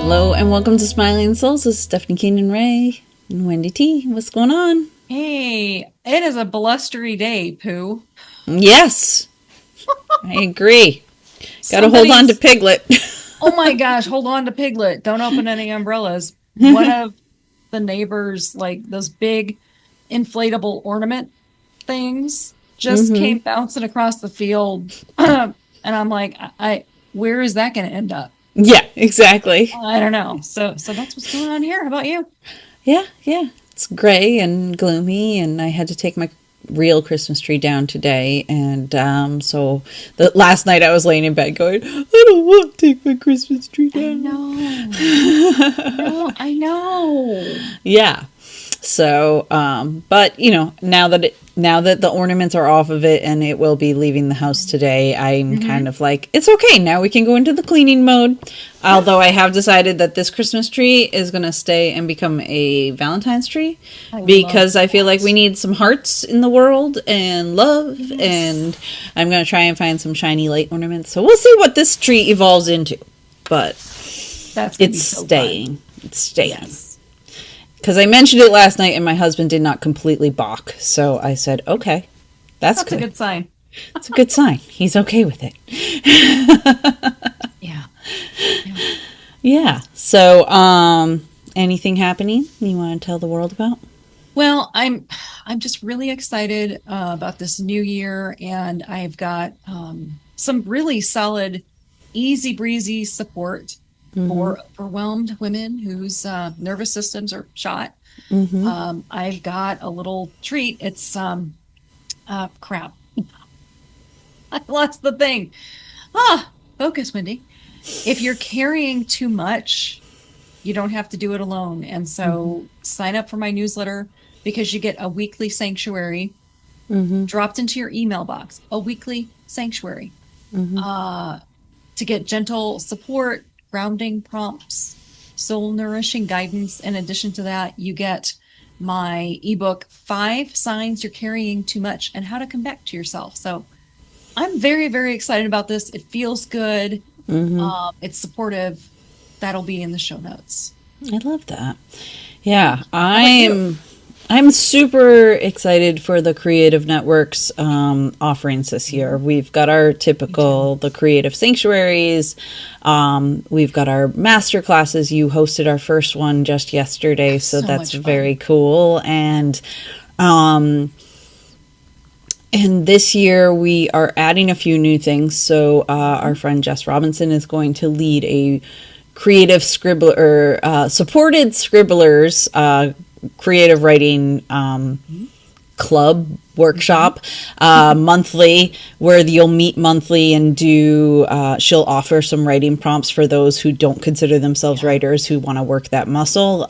Hello and welcome to Smiling Souls. This is Stephanie Keenan Ray and Wendy T. What's going on? Hey, it is a blustery day, Pooh. Yes, I agree. Got to hold on to Somebody's, Piglet. oh my gosh, hold on to Piglet. Don't open any umbrellas. One of the neighbors, like those big inflatable ornament things, just came bouncing across the field. And I'm like, where is that going to end up? Yeah, exactly. I don't know. So that's what's going on here. How about you? Yeah. It's gray and gloomy, and I had to take my real Christmas tree down today. And so the last night I was laying in bed going, I don't want to take my Christmas tree I down. know. I know. Yeah. So, but now that the ornaments are off of it and it will be leaving the house today, I'm kind of like, it's okay. Now we can go into the cleaning mode. Although I have decided that this Christmas tree is going to stay and become a Valentine's tree because I feel like we need some hearts in the world and love. Yes. And I'm going to try and find some shiny light ornaments. So we'll see what this tree evolves into, but it's staying. It's staying. Yes. Because I mentioned it last night and my husband did not completely balk. So I said, okay, that's good. A good sign. It's a good sign. He's okay with it. Yeah. Yeah. So, anything happening you want to tell the world about? Well, I'm just really excited about this new year, and I've got some really solid, easy breezy support for overwhelmed women whose nervous systems are shot. I've got a little treat. It's crap. I lost the thing. Focus, Wendy. If you're carrying too much, you don't have to do it alone. And so sign up for my newsletter because you get a weekly sanctuary dropped into your email box, a weekly sanctuary to get gentle support, grounding prompts, soul nourishing guidance. In addition to that, you get my ebook, 5 Signs You're Carrying Too Much and How to Come Back to Yourself. So I'm very, very excited about this. It feels good. It's supportive. That'll be in the show notes. I love that. Yeah, I'm super excited for the Creative Network's offerings this year. We've got our typical, the Creative Sanctuaries. We've got our master classes. You hosted our first one just yesterday, so that's very cool. And this year we are adding a few new things. So our friend Jess Robinson is going to lead a creative scribbler, supported scribblers, creative writing club workshop monthly, where you'll meet monthly and do she'll offer some writing prompts for those who don't consider themselves writers, who want to work that muscle,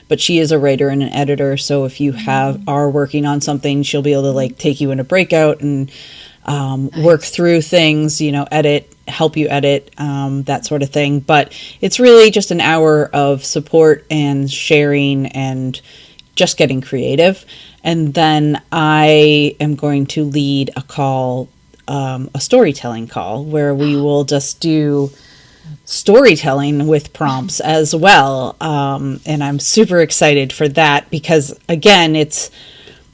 but she is a writer and an editor, so if you are working on something, she'll be able to like take you in a breakout and work through things, help you edit, that sort of thing. But it's really just an hour of support and sharing and just getting creative. And then I am going to lead a call, a storytelling call, where we will just do storytelling with prompts as well. And I'm super excited for that because, again,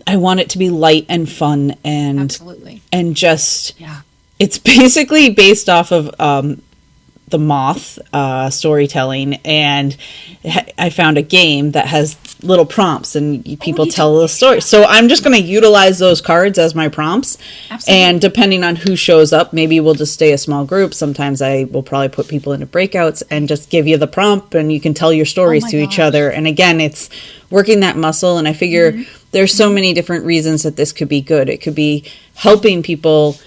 I want it to be light and fun and Absolutely. And just it's basically based off of the Moth storytelling, and I found a game that has little prompts and people tell the story. So I'm just going to utilize those cards as my prompts. Absolutely. And depending on who shows up, maybe we'll just stay a small group. Sometimes I will probably put people into breakouts and just give you the prompt and you can tell your stories to each other. And again, it's working that muscle. And I figure there's so many different reasons that this could be good. It could be helping people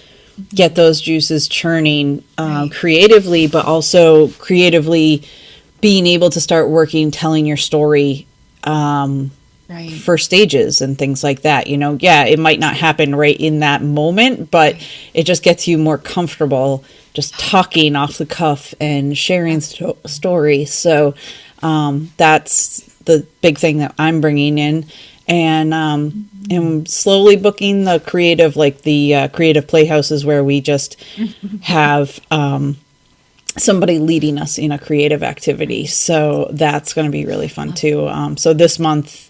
get those juices churning creatively, but also creatively being able to start working, telling your story for stages and things like that. It might not happen right in that moment, but it just gets you more comfortable just talking off the cuff and sharing stories. So that's the big thing that I'm bringing in. And am slowly booking the creative, like the creative playhouses where we just have somebody leading us in a creative activity. So that's going to be really fun too. So this month,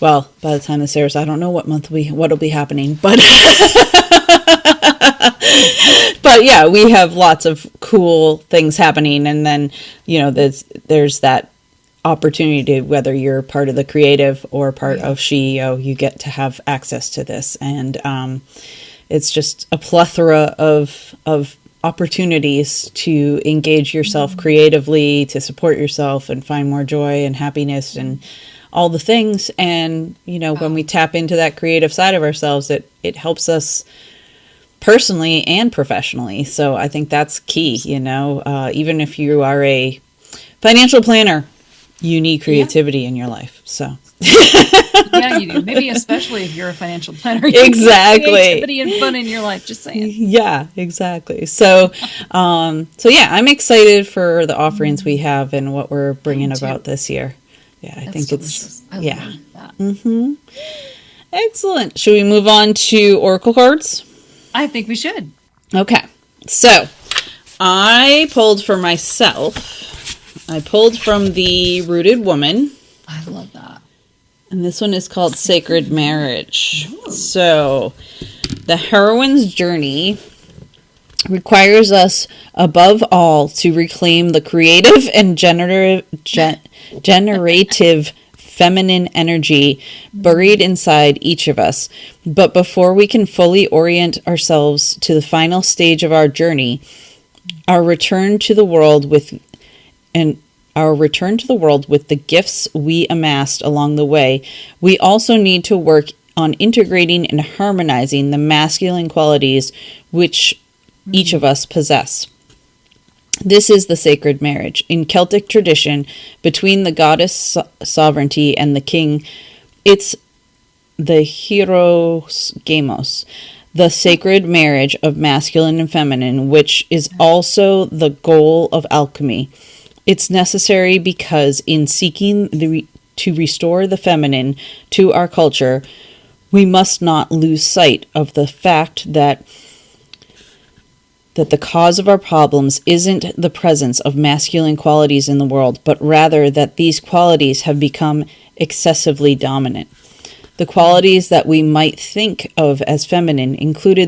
well, by the time this airs, I don't know what'll be happening, but but yeah, we have lots of cool things happening. And then, there's that opportunity to, whether you're part of the creative or part of SheEO, you get to have access to this. And it's just a plethora of opportunities to engage yourself creatively, to support yourself and find more joy and happiness and all the things. And, when we tap into that creative side of ourselves, it helps us personally and professionally. So I think that's key, even if you are a financial planner, you need creativity in your life. So yeah, you do. Maybe especially if you're a financial planner. Exactly. Creativity and fun in your life, just saying. Yeah, exactly. So, yeah, I'm excited for the offerings we have and what we're bringing about this year. Yeah, I think delicious. I love that. Mm-hmm. Excellent. Should we move on to Oracle cards? I think we should. Okay. So, I pulled for myself. I pulled from the Rooted Woman. I love that. And this one is called Sacred Marriage. Ooh. So, the heroine's journey requires us, above all, to reclaim the creative and generative feminine energy buried inside each of us. But before we can fully orient ourselves to the final stage of our journey, our return to the world with the gifts we amassed along the way, we also need to work on integrating and harmonizing the masculine qualities which each of us possess. This is the sacred marriage. In Celtic tradition, between the goddess sovereignty and the king, it's the hieros gamos, the sacred marriage of masculine and feminine, which is also the goal of alchemy. It's necessary because in seeking to restore the feminine to our culture, we must not lose sight of the fact that the cause of our problems isn't the presence of masculine qualities in the world, but rather that these qualities have become excessively dominant. The qualities that we might think of as feminine include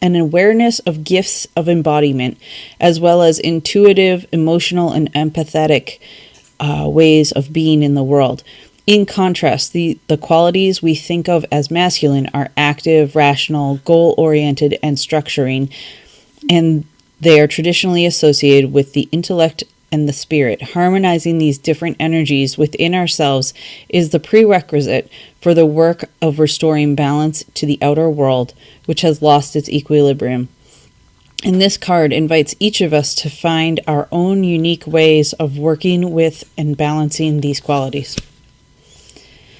an awareness of gifts of embodiment, as well as intuitive, emotional, and empathetic ways of being in the world. In contrast, the qualities we think of as masculine are active, rational, goal-oriented, and structuring, and they are traditionally associated with the intellect and the spirit. Harmonizing these different energies within ourselves is the prerequisite for the work of restoring balance to the outer world, which has lost its equilibrium. And this card invites each of us to find our own unique ways of working with and balancing these qualities.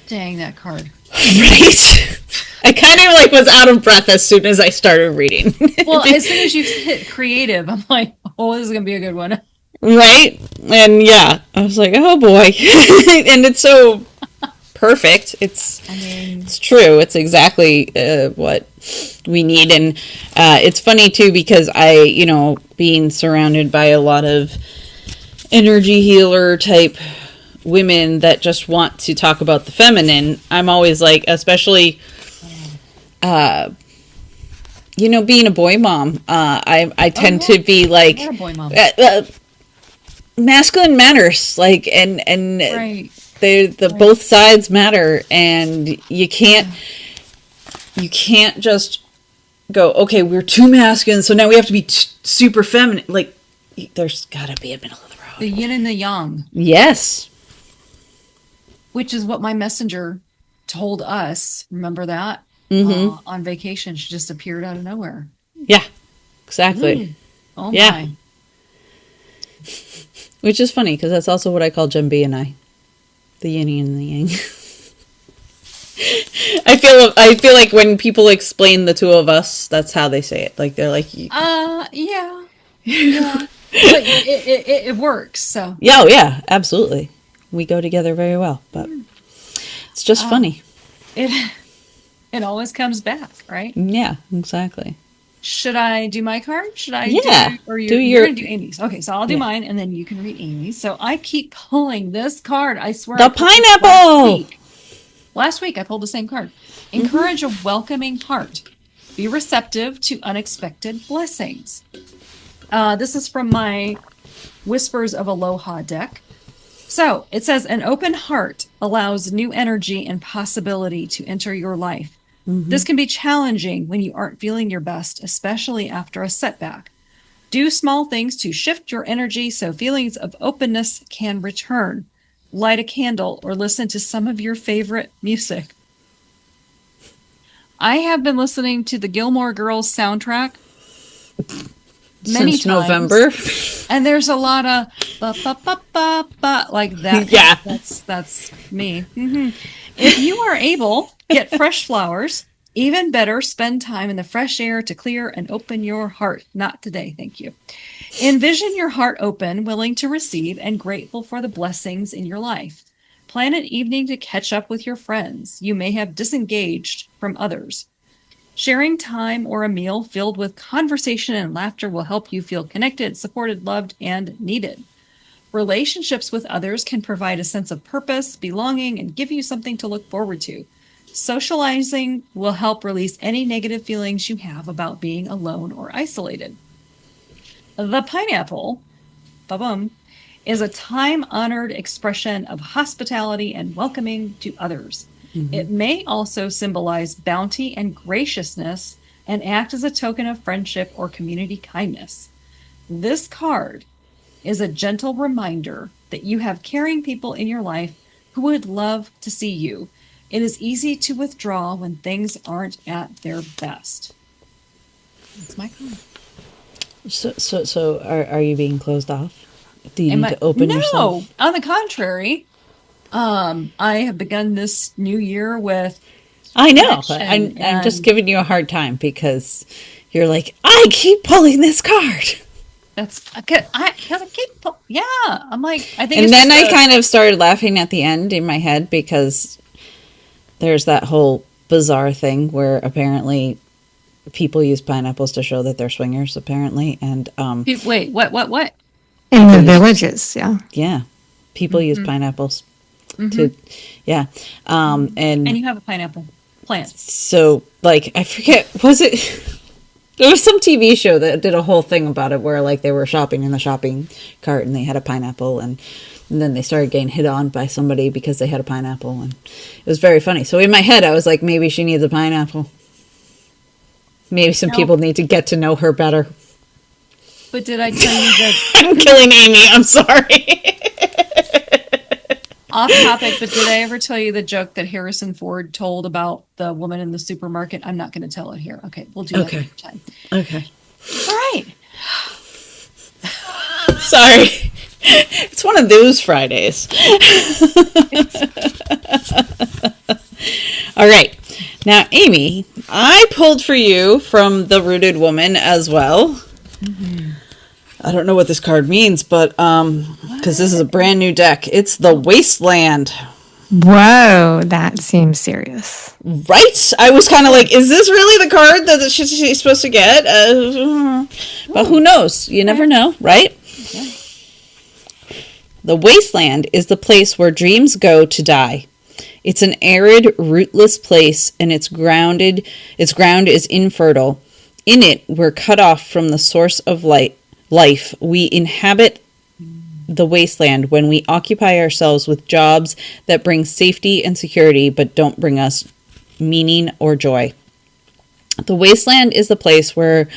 Dang, that card. Right? I kind of was out of breath as soon as I started reading. Well, as soon as you hit creative, I'm like, oh, this is going to be a good one. Right? And yeah, I was like, oh boy. And it's so perfect. It's true. It's exactly what we need. And it's funny too, because I, being surrounded by a lot of energy healer type women that just want to talk about the feminine, I'm always like, especially, being a boy mom, I tend to be like, you're a boy mom. Masculine matters, and right. Both sides matter, and you can't just go, okay, we're too masculine, so now we have to be super feminine. Like, there's gotta be a middle of the road. The yin and the yang. Yes. Which is what my messenger told us. Remember that? Mm-hmm. On vacation, she just appeared out of nowhere. Yeah, exactly. Oh yeah. My. Which is funny, because that's also what I call Jen B and I. The yin and the yang. I feel like when people explain the two of us, that's how they say it. Like, they're like... Yeah. Yeah. But it works, so... Yeah, yeah, absolutely. We go together very well, but it's just funny. It always comes back, right? Yeah, exactly. Should I do my card? Should I Yeah. do, or Do you're your, gonna do Amy's? Okay, so I'll do yeah. mine and then you can read Amy's. So I keep pulling this card. I swear I The pulled this last pineapple! week. Last week I pulled the same card. Encourage a welcoming heart. Be receptive to unexpected blessings. This is from my Whispers of Aloha deck. So it says an open heart allows new energy and possibility to enter your life. This can be challenging when you aren't feeling your best, especially after a setback. Do small things to shift your energy so feelings of openness can return. Light a candle or listen to some of your favorite music. I have been listening to the Gilmore Girls soundtrack many Since times. November. And there's a lot of ba ba ba ba ba like that. Yeah. That's me. If you are able, get fresh flowers. Even better, spend time in the fresh air to clear and open your heart. Not today, thank you. Envision your heart open, willing to receive, and grateful for the blessings in your life. Plan an evening to catch up with your friends. You may have disengaged from others. Sharing time or a meal filled with conversation and laughter will help you feel connected, supported, loved, and needed. Relationships with others can provide a sense of purpose, belonging, and give you something to look forward to. Socializing will help release any negative feelings you have about being alone or isolated. The pineapple, ba-bum, is a time-honored expression of hospitality and welcoming to others. It may also symbolize bounty and graciousness and act as a token of friendship or community kindness. This card is a gentle reminder that you have caring people in your life who would love to see you. It is easy to withdraw when things aren't at their best. That's my card. So are you being closed off? Do you need to open yourself? No, on the contrary. I have begun this new year with. I know. I'm just giving you a hard time because you're like, I keep pulling this card. That's because I keep. Yeah, I'm like, I think. And then I kind of started laughing at the end in my head because there's that whole bizarre thing where apparently people use pineapples to show that they're swingers. Apparently, and wait, what? In the villages, yeah, people use pineapples. To and you have a pineapple plant. So like I forget, was it there was some TV show that did a whole thing about it where like they were shopping in the shopping cart and they had a pineapple and then they started getting hit on by somebody because they had a pineapple and it was very funny. So in my head I was like, maybe she needs a pineapple. Maybe some people need to get to know her better. But did I tell you that I'm killing Amy, I'm sorry. Off topic, but did I ever tell you the joke that Harrison Ford told about the woman in the supermarket? I'm not going to tell it here. Okay, we'll do that another time. Okay. All right. Sorry. It's one of those Fridays. All right. Now, Amy, I pulled for you from The Rooted Woman as well. I don't know what this card means, but because this is a brand new deck. It's the Wasteland. Whoa, that seems serious. Right? I was kind of like, is this really the card that she's supposed to get? But who knows? You never know, right? Yeah. The Wasteland is the place where dreams go to die. It's an arid, rootless place, and its ground is infertile. In it, we're cut off from the source of life. We inhabit the wasteland when we occupy ourselves with jobs that bring safety and security but don't bring us meaning or joy. The wasteland is the place where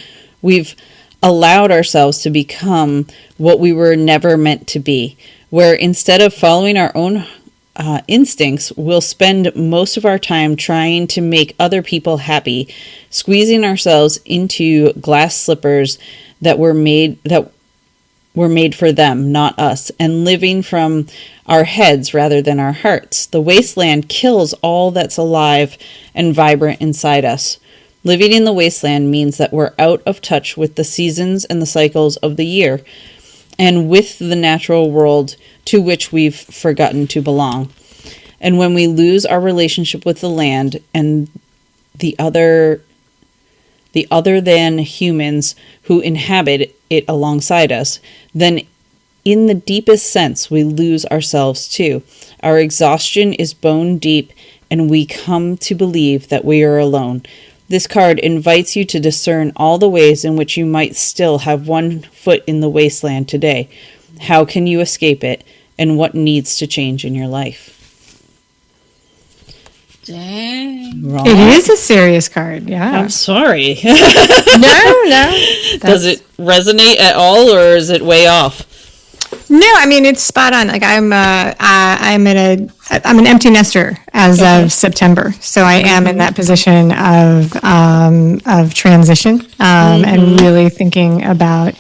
we've allowed ourselves to become what we were never meant to be, where instead of following our own instincts, we'll spend most of our time trying to make other people happy, squeezing ourselves into glass slippers that were made for them, not us, and living from our heads rather than our hearts. The wasteland kills all that's alive and vibrant inside us. Living in the wasteland means that we're out of touch with the seasons and the cycles of the year, and with the natural world to which we've forgotten to belong. And when we lose our relationship with the land and the other the other than humans who inhabit it alongside us, then in the deepest sense, we lose ourselves too. Our exhaustion is bone deep, and we come to believe that we are alone. This card invites you to discern all the ways in which you might still have one foot in the wasteland today. How can you escape it, and what needs to change in your life? Dang. Wrong. It is a serious card. Yeah. I'm sorry. No. Does it resonate at all, or is it way off? No, I mean it's spot on. Like I'm an empty nester as of September, so I am in that position of transition, and really thinking about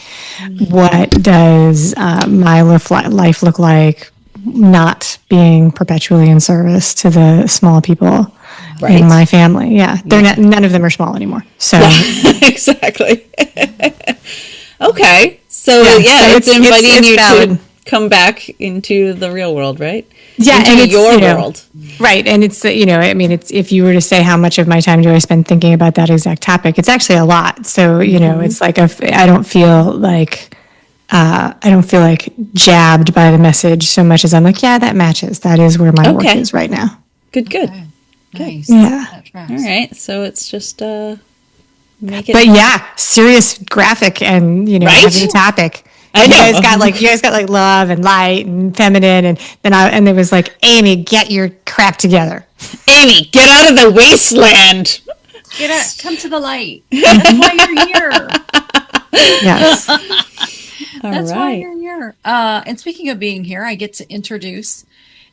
what does my life look like, not being perpetually in service to the small people in my family. Yeah, they're not, none of them are small anymore. So Exactly. Okay. So so it's inviting it's you valid. to come back into the real world, right? Yeah, Into and it's your you know, world. right? And it's I mean, it's if you were to say how much of my time do I spend thinking about that exact topic, it's actually a lot. So it's like I don't feel like jabbed by the message so much as I'm like, yeah, that matches. That is where my work is right now. Good. Okay. Nice. Yeah. That tracks. All right. So it's just make it. But yeah, serious graphic and Right? heavy topic. I know. You guys got like love and light and feminine, and then it was like, Amy, get your crap together. Amy, get out of the wasteland. Come to the light. That's why you're here. Yes. That's why you're here. And speaking of being here, I get to introduce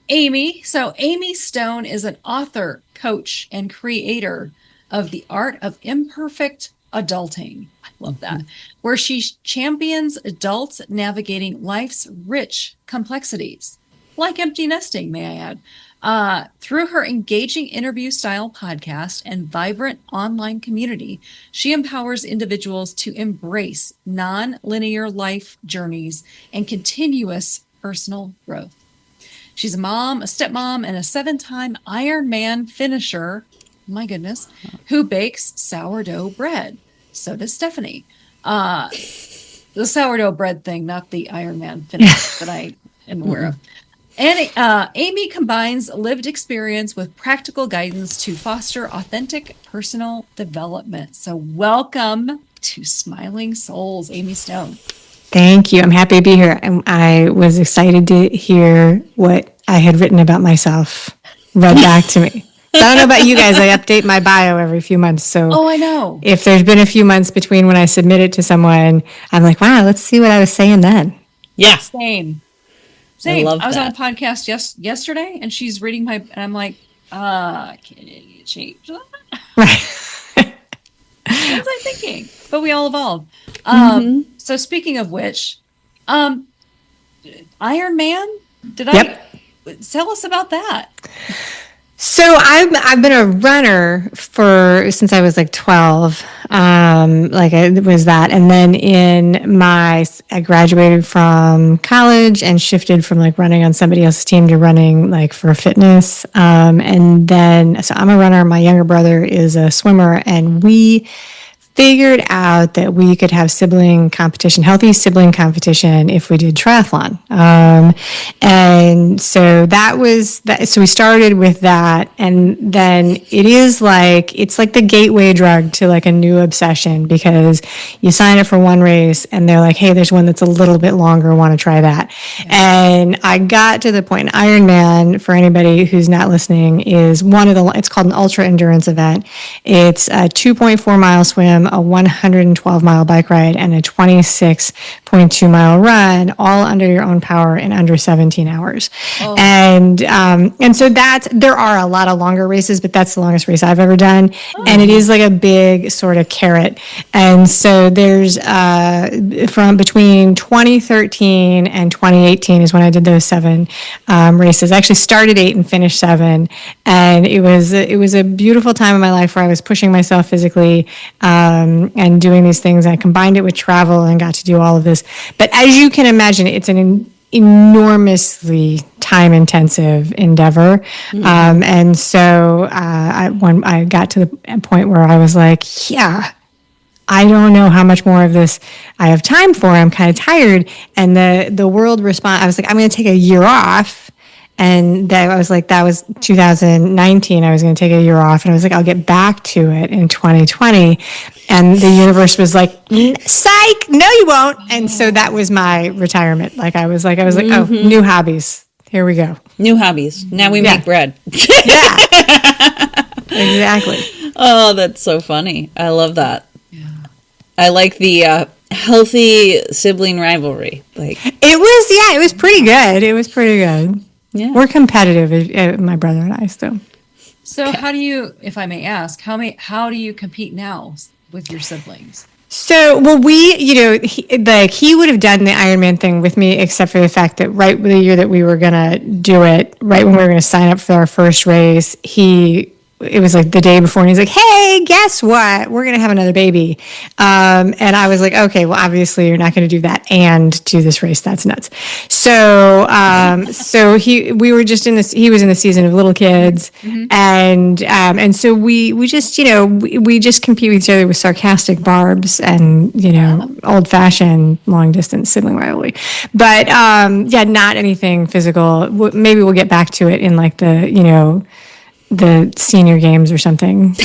Amy. So Amy Stone is an author, coach, and creator of the Art of Imperfect Adulting. I love that. Where she champions adults navigating life's rich complexities, like empty nesting, may I add. Through her engaging interview-style podcast and vibrant online community, she empowers individuals to embrace non-linear life journeys and continuous personal growth. She's a mom, a stepmom, and a 7-time Ironman finisher, my goodness, who bakes sourdough bread. So does Stephanie. The sourdough bread thing, not the Ironman finish that I am aware of. And Amy combines lived experience with practical guidance to foster authentic personal development. So welcome to Smiling Souls, Amy Stone. Thank you. I'm happy to be here. And I was excited to hear what I had written about myself read back to me. So I don't know about you guys. I update my bio every few months. So Oh, I know. if there's been a few months between when I submit it to someone, I'm like, wow, let's see what I was saying then. Yeah. Same. I love I was on a that. podcast yesterday, and she's reading and I'm like, can you change that? Right. What was I thinking? But we all evolve. So speaking of which, Iron Man, tell us about that. So I've been a runner since I was like 12. It was that, and then I graduated from college and shifted from like running on somebody else's team to running like for fitness. And then so I'm a runner. My younger brother is a swimmer, and we figured out that we could have healthy sibling competition if we did triathlon. And so that was that. So we started with that. And then it's like the gateway drug to like a new obsession, because you sign up for one race and they're like, hey, there's one that's a little bit longer. Want to try that? Yeah. And I got to the point, Ironman, for anybody who's not listening, is it's called an ultra endurance event. It's a 2.4 mile swim, a 112 mile bike ride, and a 26.2 mile run, all under your own power in under 17 hours. Oh. And so there are a lot of longer races, but that's the longest race I've ever done. Oh. And it is like a big sort of carrot. And so there's from between 2013 and 2018 is when I did those 7 races. I actually started 8 and finished 7. And it was a beautiful time in my life where I was pushing myself physically, and doing these things. I combined it with travel and got to do all of this. But as you can imagine, it's an enormously time-intensive endeavor. And so I got to the point where I was like, yeah, I don't know how much more of this I have time for. I'm kind of tired. And the world respond. I was like, I'm going to take a year off. And that I was like, that was 2019. I was going to take a year off, and I was like, I'll get back to it in 2020. And the universe was like, psych, no, you won't. And so that was my retirement. Like I was like, oh, new hobbies. Here we go. New hobbies. Now we make bread. Yeah, exactly. Oh, that's so funny. I love that. Yeah. I like the healthy sibling rivalry. Like it was pretty good. It was pretty good. Yeah. We're competitive, my brother and I, so. So how do you, if I may ask, how do you compete now with your siblings? So, well, he would have done the Ironman thing with me, except for the fact that right the year that we were going to do it, right when we were going to sign up for our first race, it was like the day before, and he's like, hey, guess what? We're going to have another baby. And I was like, okay, well, obviously you're not going to do that and do this race. That's nuts. So, we were just he was in the season of little kids. And so we just, we just compete with each other with sarcastic barbs and, old fashioned long distance sibling rivalry. But, not anything physical. Maybe we'll get back to it in like the senior games or something.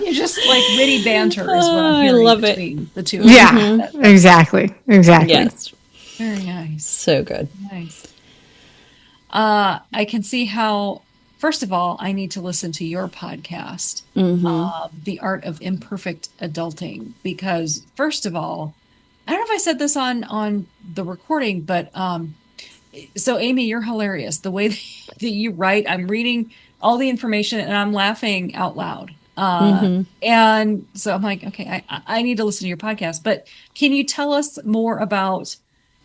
You just like witty banter is what I'm hearing between the two of you. Yeah, exactly. yes. Very nice. So good. Nice. I can see how, first of all, I need to listen to your podcast, The Art of Imperfect Adulting, because first of all, I don't know if I said this on the recording, but so Amy, you're hilarious. The way that you write, I'm reading all the information and I'm laughing out loud. And so I'm like, okay, I need to listen to your podcast, but can you tell us more about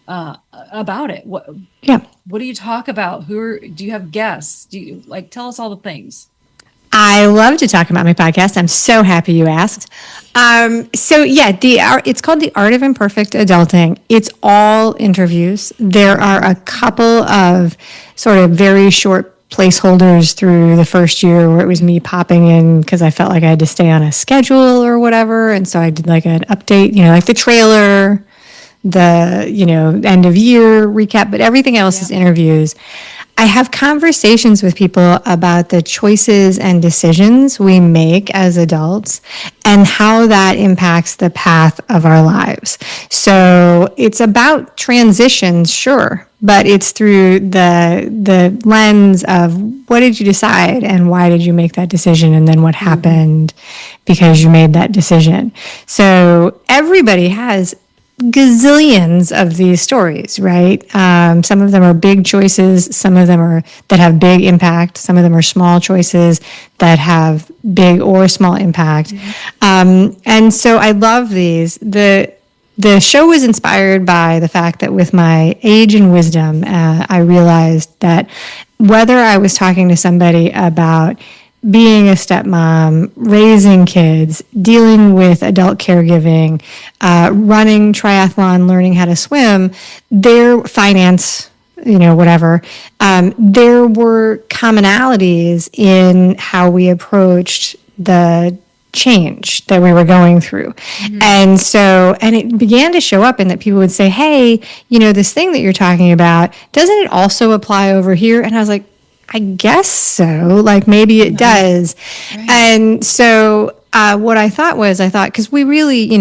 it? What do you talk about? Do you have guests? Do you tell us all the things? I love to talk about my podcast. I'm so happy you asked. It's called The Art of Imperfect Adulting. It's all interviews. There are a couple of sort of very short placeholders through the first year where it was me popping in because I felt like I had to stay on a schedule or whatever. And so I did like an update, like the trailer, the, end of year recap, but everything else is interviews. I have conversations with people about the choices and decisions we make as adults and how that impacts the path of our lives. So it's about transitions, sure, but it's through the lens of what did you decide and why did you make that decision, and then what happened because you made that decision. So everybody has gazillions of these stories, right? Some of them are big choices. Some of them are that have big impact. Some of them are small choices that have big or small impact. And so I love these. The show was inspired by the fact that with my age and wisdom, I realized that whether I was talking to somebody about being a stepmom, raising kids, dealing with adult caregiving, running triathlon, learning how to swim, their finance, whatever, there were commonalities in how we approached the change that we were going through. And it began to show up in that people would say, hey, this thing that you're talking about, doesn't it also apply over here? And I was like, I guess so. Like maybe it does. Right. And so what I thought, because we really, we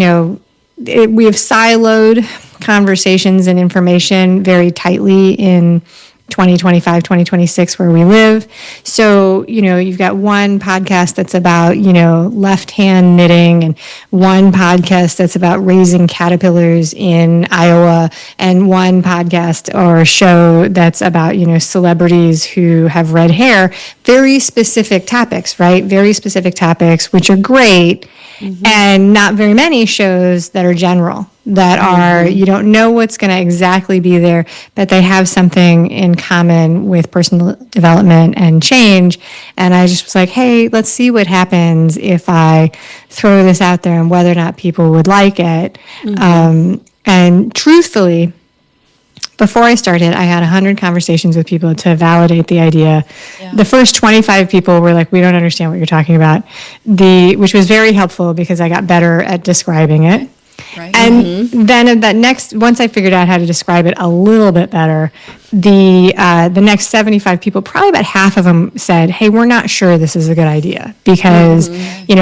have siloed conversations and information very tightly in 2025, 2026 where we live. So, you've got one podcast that's about, left hand knitting, and one podcast that's about raising caterpillars in Iowa, and one podcast or show that's about, celebrities who have red hair. Very specific topics, right? Very specific topics, which are great. And not very many shows that are general, that are, you don't know what's going to exactly be there, but they have something in common with personal development and change. And I just was like, hey, let's see what happens if I throw this out there and whether or not people would like it. And truthfully, before I started, I had 100 conversations with people to validate the idea. Yeah. The first 25 people were like, we don't understand what you're talking about. Which was very helpful because I got better at describing it. Right. And then once I figured out how to describe it a little bit better, the next 75 people, probably about half of them said, hey, we're not sure this is a good idea because,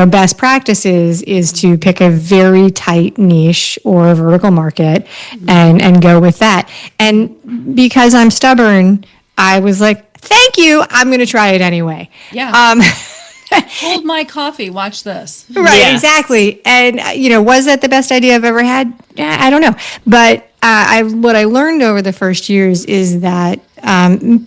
best practices is to pick a very tight niche or a vertical market and go with that. And because I'm stubborn, I was like, thank you, I'm going to try it anyway. Yeah. Hold my coffee. Watch this. Right, Yeah. exactly. And, was that the best idea I've ever had? I don't know. But what I learned over the first years is that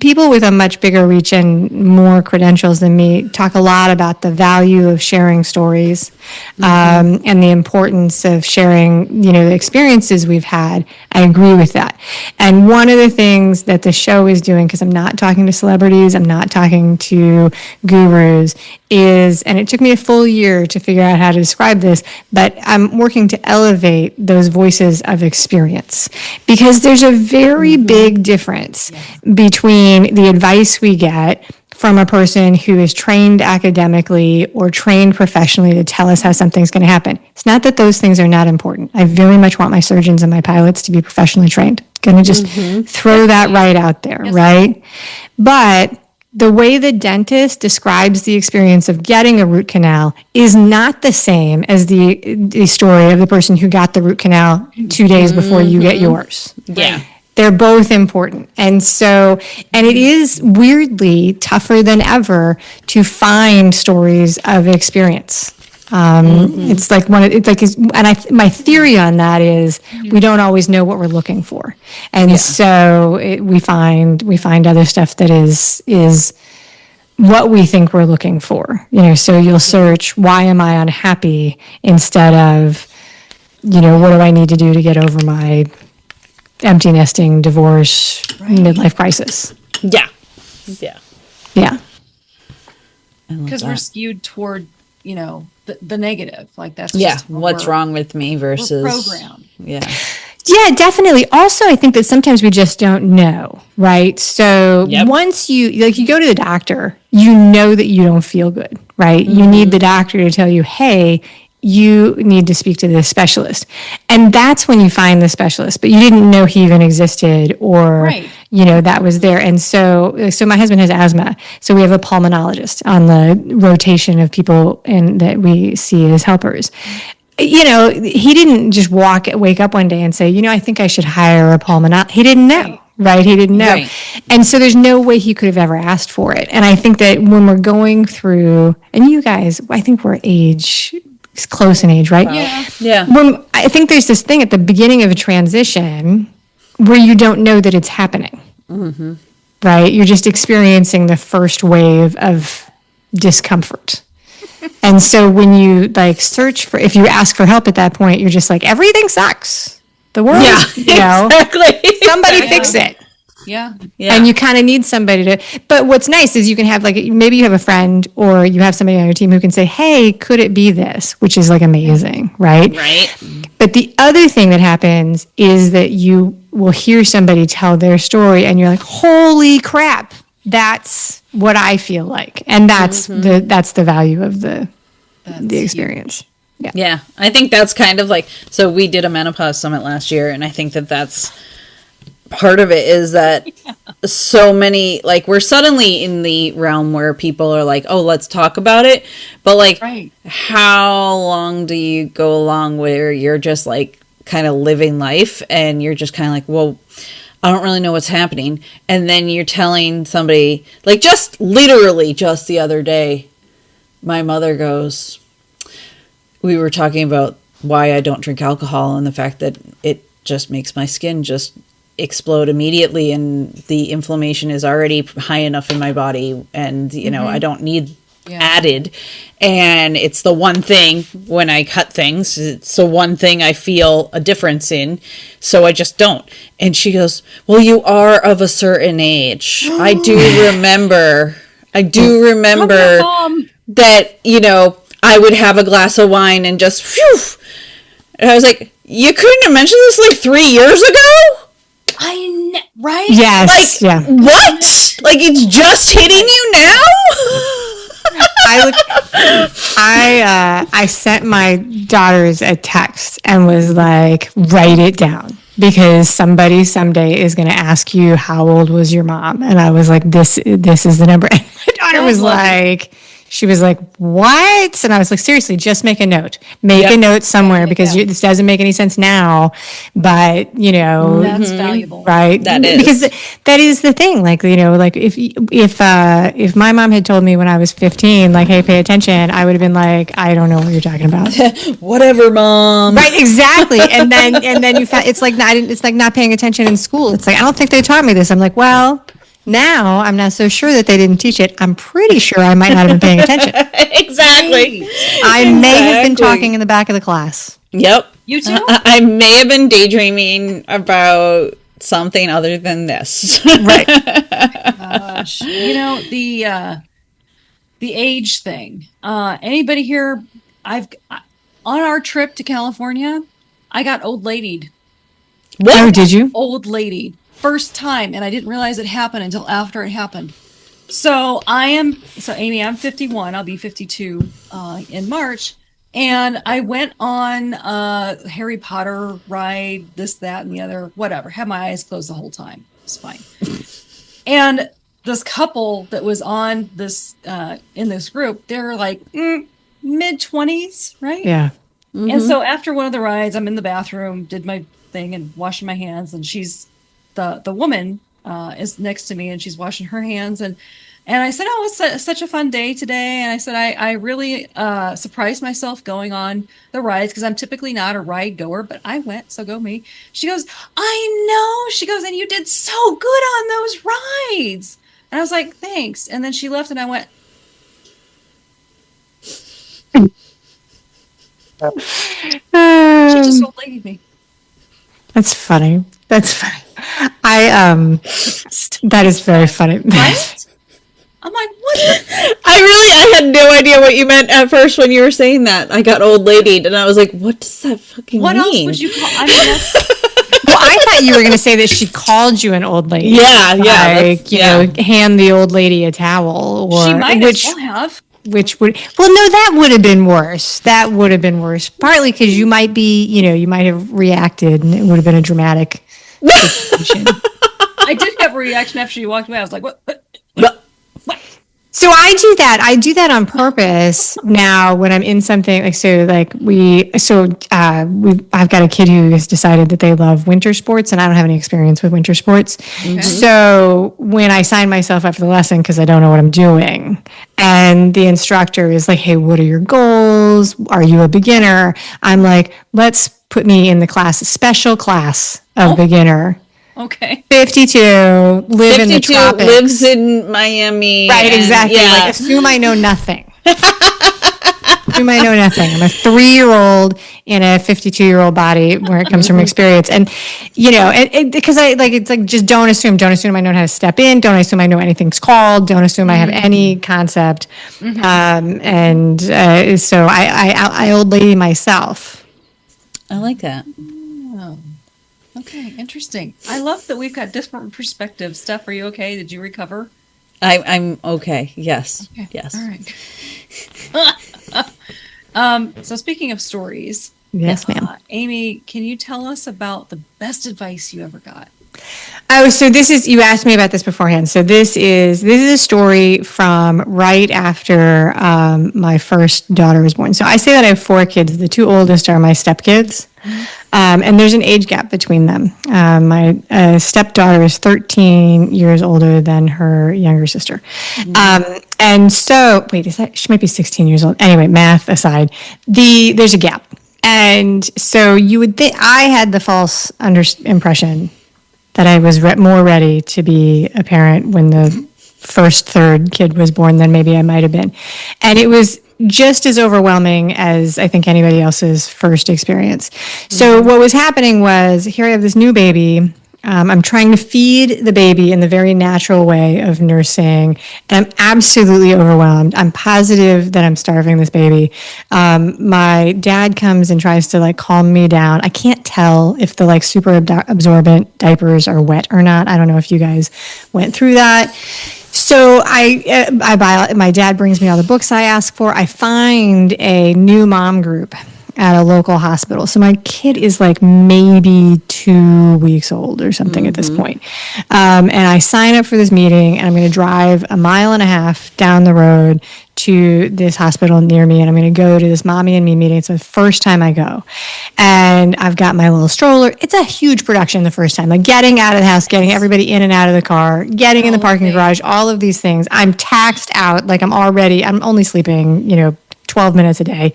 people with a much bigger reach and more credentials than me talk a lot about the value of sharing stories and the importance of sharing, the experiences we've had. I agree with that. And one of the things that the show is doing, because I'm not talking to celebrities, I'm not talking to gurus, and it took me a full year to figure out how to describe this, but I'm working to elevate those voices of experience because there's a very big difference between the advice we get from a person who is trained academically or trained professionally to tell us how something's going to happen. It's not that those things are not important. I very much want my surgeons and my pilots to be professionally trained. Going to just throw that right out there, right? But the way the dentist describes the experience of getting a root canal is not the same as the story of the person who got the root canal 2 days before you get yours. Yeah. They're both important. And it is weirdly tougher than ever to find stories of experience. It's like my theory on that is we don't always know what we're looking for. And so we find other stuff that is what we think we're looking for. So you'll search, why am I unhappy, instead of, what do I need to do to get over my empty nesting, divorce, midlife crisis. Yeah. Yeah. Yeah. Because we're skewed toward, the negative. Like that's just what's wrong with me versus program. Yeah. Yeah, definitely. Also, I think that sometimes we just don't know, right? So once you go to the doctor, you know that you don't feel good, right? You need the doctor to tell you, hey, you need to speak to this specialist. And that's when you find the specialist, but you didn't know he even existed or, that was there. And so my husband has asthma. So we have a pulmonologist on the rotation of people that we see as helpers. He didn't just wake up one day and say, I think I should hire a pulmonologist. He didn't know. Right. He didn't know. Right. And so there's no way he could have ever asked for it. And I think that when we're going through, and you guys, I think we're close in age, right? Yeah. Yeah. I think there's this thing at the beginning of a transition where you don't know that it's happening. Mm-hmm. Right? You're just experiencing the first wave of discomfort. And so when you if you ask for help at that point, you're just like, everything sucks. The world, exactly. Somebody fix it. Yeah. And you kind of need somebody but what's nice is you can have maybe you have a friend or you have somebody on your team who can say, hey, could it be this? Which is amazing, right? Right. But the other thing that happens is that you will hear somebody tell their story and you're like, holy crap, that's what I feel like. And that's the value of the experience. Yeah. Yeah. I think that's kind of so we did a menopause summit last year, and I think that's part of it is that so many, we're suddenly in the realm where people are like, oh, let's talk about it. But how long do you go along where you're just kind of living life and you're just kind of well, I don't really know what's happening. And then you're telling somebody, just literally just the other day, my mother goes, we were talking about why I don't drink alcohol and the fact that it just makes my skin just explode immediately and the inflammation is already high enough in my body and I don't need added, and it's the one thing when I cut things, it's the one thing I feel a difference in, so I just don't. And she goes, well, you are of a certain age. I do remember that I would have a glass of wine and just phew. And I was like, you couldn't have mentioned this 3 years ago? Right? Yes. Like, yeah. what? Like, it's just hitting you now? I sent my daughters a text and was like, write it down because somebody someday is going to ask you how old was your mom, and I was like, this is the number. And my daughter was like, she was like, what? And I was like, seriously, just make a note. Make a note somewhere because this doesn't make any sense now, but That's valuable. right? That is. Because that is the thing. Like, like if my mom had told me when I was 15, like, hey, pay attention, I would have been like, I don't know what you're talking about. Whatever, Mom. Right, exactly. And then you found it's like not paying attention in school. It's like, I don't think they taught me this. I'm like, well, now I'm not so sure that they didn't teach it. I'm pretty sure I might not have been paying attention. Exactly. I may have been talking in the back of the class. Yep. You too? I may have been daydreaming about something other than this. Right. Gosh. The age thing. Anybody here? On our trip to California, I got old ladied. What? Oh, did you? Old lady. First time, and I didn't realize it happened until after it happened. So Amy, I'm 51. I'll be 52 in March. And I went on a Harry Potter ride, this, that, and the other, whatever. Had my eyes closed the whole time. It's fine. And this couple that was on this in this group, they're like mid-20s, right? Yeah. And so after one of the rides, I'm in the bathroom, did my thing and washing my hands, and she's the woman is next to me and she's washing her hands, and I said, oh, it's such a fun day today. And I said, I really surprised myself going on the rides because I'm typically not a ride goer, but I went, so go me. She goes, I know. She goes, and you did so good on those rides. And I was like, thanks. And then she left and I went, she just old ladied me. That's funny. That is very funny. Right? I'm like, what? I had no idea what you meant at first when you were saying that. I got old ladied, and I was like, what does that fucking What mean? else would you call? I mean, that's, Well, I thought you were going to say that she called you an old lady. Yeah, Like, you know, hand the old lady a towel. Or, she might as well have. Which would, well, no, that would have been worse. That would have been worse. Partly because you might be, you might have reacted and it would have been a dramatic situation. I did have a reaction after you walked away. I was like, what? So I do that. I do that on purpose now when I'm in something like, I've got a kid who has decided that they love winter sports and I don't have any experience with winter sports. Mm-hmm. So when I sign myself up for the lesson, because I don't know what I'm doing, and the instructor is like, hey, what are your goals? Are you a beginner? I'm like, let's put me in the special class of beginner. Okay. 52, live in the tropics. Lives in Miami. Right, exactly. Yeah. Like, assume I know nothing. Assume I know nothing. I'm a 3-year-old in a 52-year-old body where it comes from experience. And, because it's like, just don't assume. Don't assume I know how to step in. Don't assume I know anything's called. Don't assume I have any concept. Mm-hmm. So I old lady myself. I like that. Oh. Okay, interesting. I love that we've got different perspectives. Steph, are you okay? Did you recover? I'm okay. Yes. Okay. Yes. All right. So speaking of stories. Yes, ma'am. Amy, can you tell us about the best advice you ever got? Oh, so you asked me about this beforehand. So this is a story from right after my first daughter was born. So I say that I have 4 kids. The 2 oldest are my stepkids. And there's an age gap between them. My stepdaughter is 13 years older than her younger sister. And so, she might be 16 years old. Anyway, math aside, there's a gap. And so you would think, I had the false impression that I was more ready to be a parent when the third kid was born than maybe I might have been. And it was just as overwhelming as I think anybody else's first experience. So what was happening was, here I have this new baby, I'm trying to feed the baby in the very natural way of nursing, and I'm absolutely overwhelmed. I'm positive that I'm starving this baby. My dad comes and tries to like calm me down. I can't tell if the like super absorbent diapers are wet or not. I don't know if you guys went through that. So I buy. My dad brings me all the books I ask for. I find a new mom group at a local hospital. So my kid is like maybe 2 weeks old or something at this point. And I sign up for this meeting, and I'm going to drive 1.5 miles down the road to this hospital near me, and I'm going to go to this mommy and me meeting. It's the first time I go. And I've got my little stroller. It's a huge production the first time, like getting out of the house, getting everybody in and out of the car, getting in the parking garage, all of these things. I'm taxed out. Like I'm only sleeping, 12 minutes a day.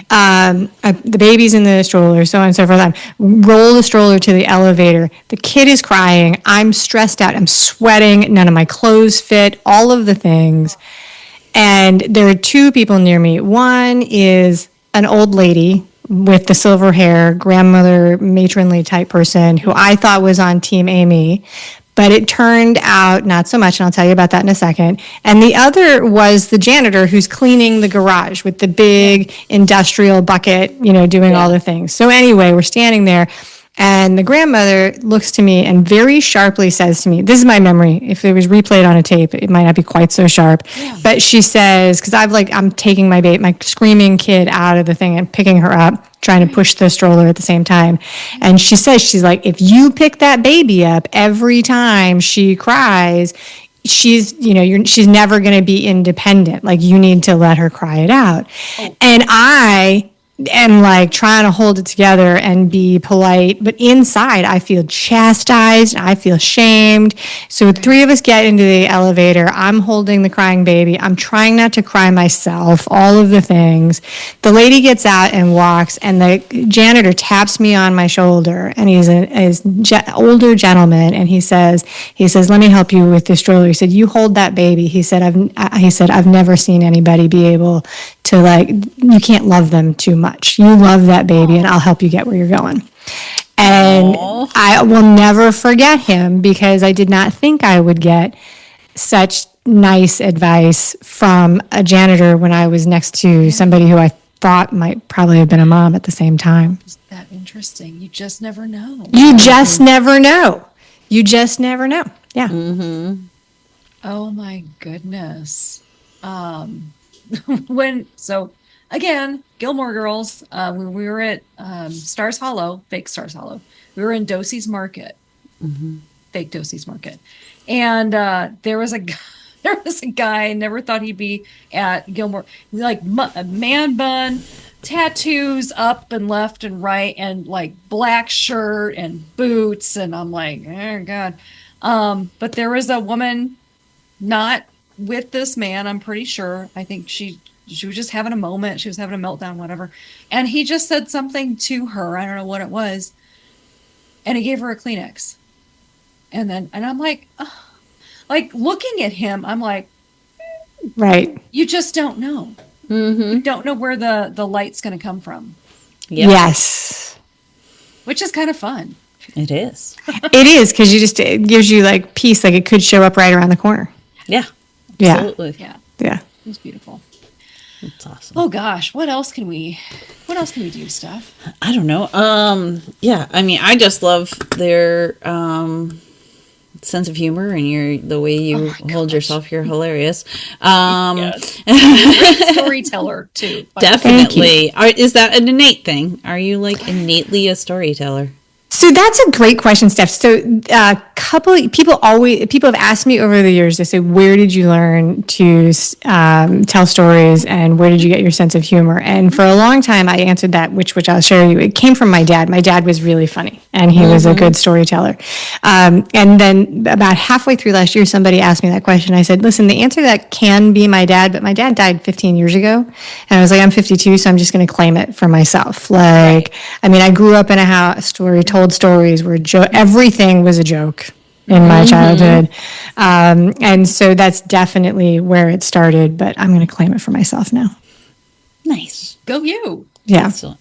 The baby's in the stroller, so on and so forth. I roll the stroller to the elevator. The kid is crying. I'm stressed out. I'm sweating. None of my clothes fit, all of the things. And there are two people near me. One is an old lady with the silver hair, grandmother, matronly type person who I thought was on Team Amy. But it turned out not so much, and I'll tell you about that in a second. And the other was the janitor who's cleaning the garage with the big industrial bucket, doing all the things. So anyway, we're standing there, and the grandmother looks to me and very sharply says to me, this is my memory. If it was replayed on a tape, it might not be quite so sharp. Yeah. But she says, because I'm taking my screaming kid out of the thing and picking her up, trying to push the stroller at the same time. And she says, she's like, if you pick that baby up every time she cries, she's never going to be independent. Like, you need to let her cry it out. Oh. And I am like trying to hold it together and be polite, but inside I feel chastised, I feel shamed. So the three of us get into the elevator. I'm holding the crying baby. I'm trying not to cry myself, all of the things. The lady gets out and walks, and the janitor taps me on my shoulder, and he's an older gentleman, and he says, let me help you with this stroller. He said, you hold that baby. He said, I've never seen anybody be able to, like, you can't love them too much. You love that baby, and I'll help you get where you're going. And aww. I will never forget him, because I did not think I would get such nice advice from a janitor when I was next to somebody who I thought might probably have been a mom at the same time. Is that interesting? You just never know. You just never know. You just never know. Yeah. Mm-hmm. Oh my goodness. Again, Gilmore Girls, when we were at Stars Hollow, fake Stars Hollow, we were in Dosey's Market, fake Dosey's Market, and there was a guy. I never thought he'd be at Gilmore. Like a man bun, tattoos up and left and right, and like black shirt and boots, and I'm like, oh God. But there was a woman not with this man, I'm pretty sure. I think she was just having a moment. She was having a meltdown, whatever. And he just said something to her. I don't know what it was. And he gave her a Kleenex. And I'm like, oh. Like looking at him, I'm like, right. You just don't know. Mm-hmm. You don't know where the light's going to come from. Yep. Yes. Which is kind of fun. It is. It is, because it gives you like peace. Like it could show up right around the corner. Yeah. Yeah. Absolutely. Yeah. Yeah. It was beautiful. That's awesome. Oh gosh, what else can we do, Steph? I don't know. Yeah, I mean, I just love their sense of humor, and the way you hold yourself. You're hilarious. Yes. Great storyteller too. Definitely. Is that an innate thing? Are you like innately a storyteller? So that's a great question, Steph. So people have asked me over the years, they say, where did you learn to tell stories, and where did you get your sense of humor? And for a long time, I answered that, which I'll share you. It came from my dad. My dad was really funny, and he was a good storyteller. And then about halfway through last year, somebody asked me that question. I said, listen, the answer to that can be my dad, but my dad died 15 years ago. And I was like, I'm 52, so I'm just going to claim it for myself. Like, I mean, I grew up in a house where we told stories where everything was a joke in my childhood. And so that's definitely where it started, but I'm going to claim it for myself now. Nice. Go you. Yeah. Excellent.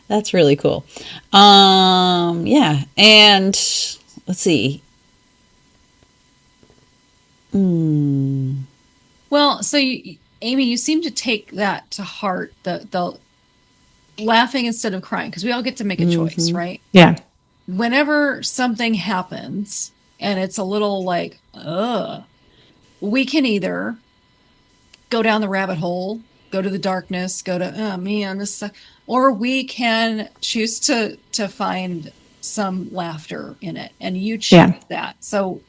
That's really cool. Yeah, and let's see. Well, so Amy, you seem to take that to heart, the laughing instead of crying, because we all get to make a choice, right? Yeah. Whenever something happens and it's a little like, we can either go down the rabbit hole, go to the darkness, go to, oh man, this sucks, or we can choose to find some laughter in it, and you choose that. So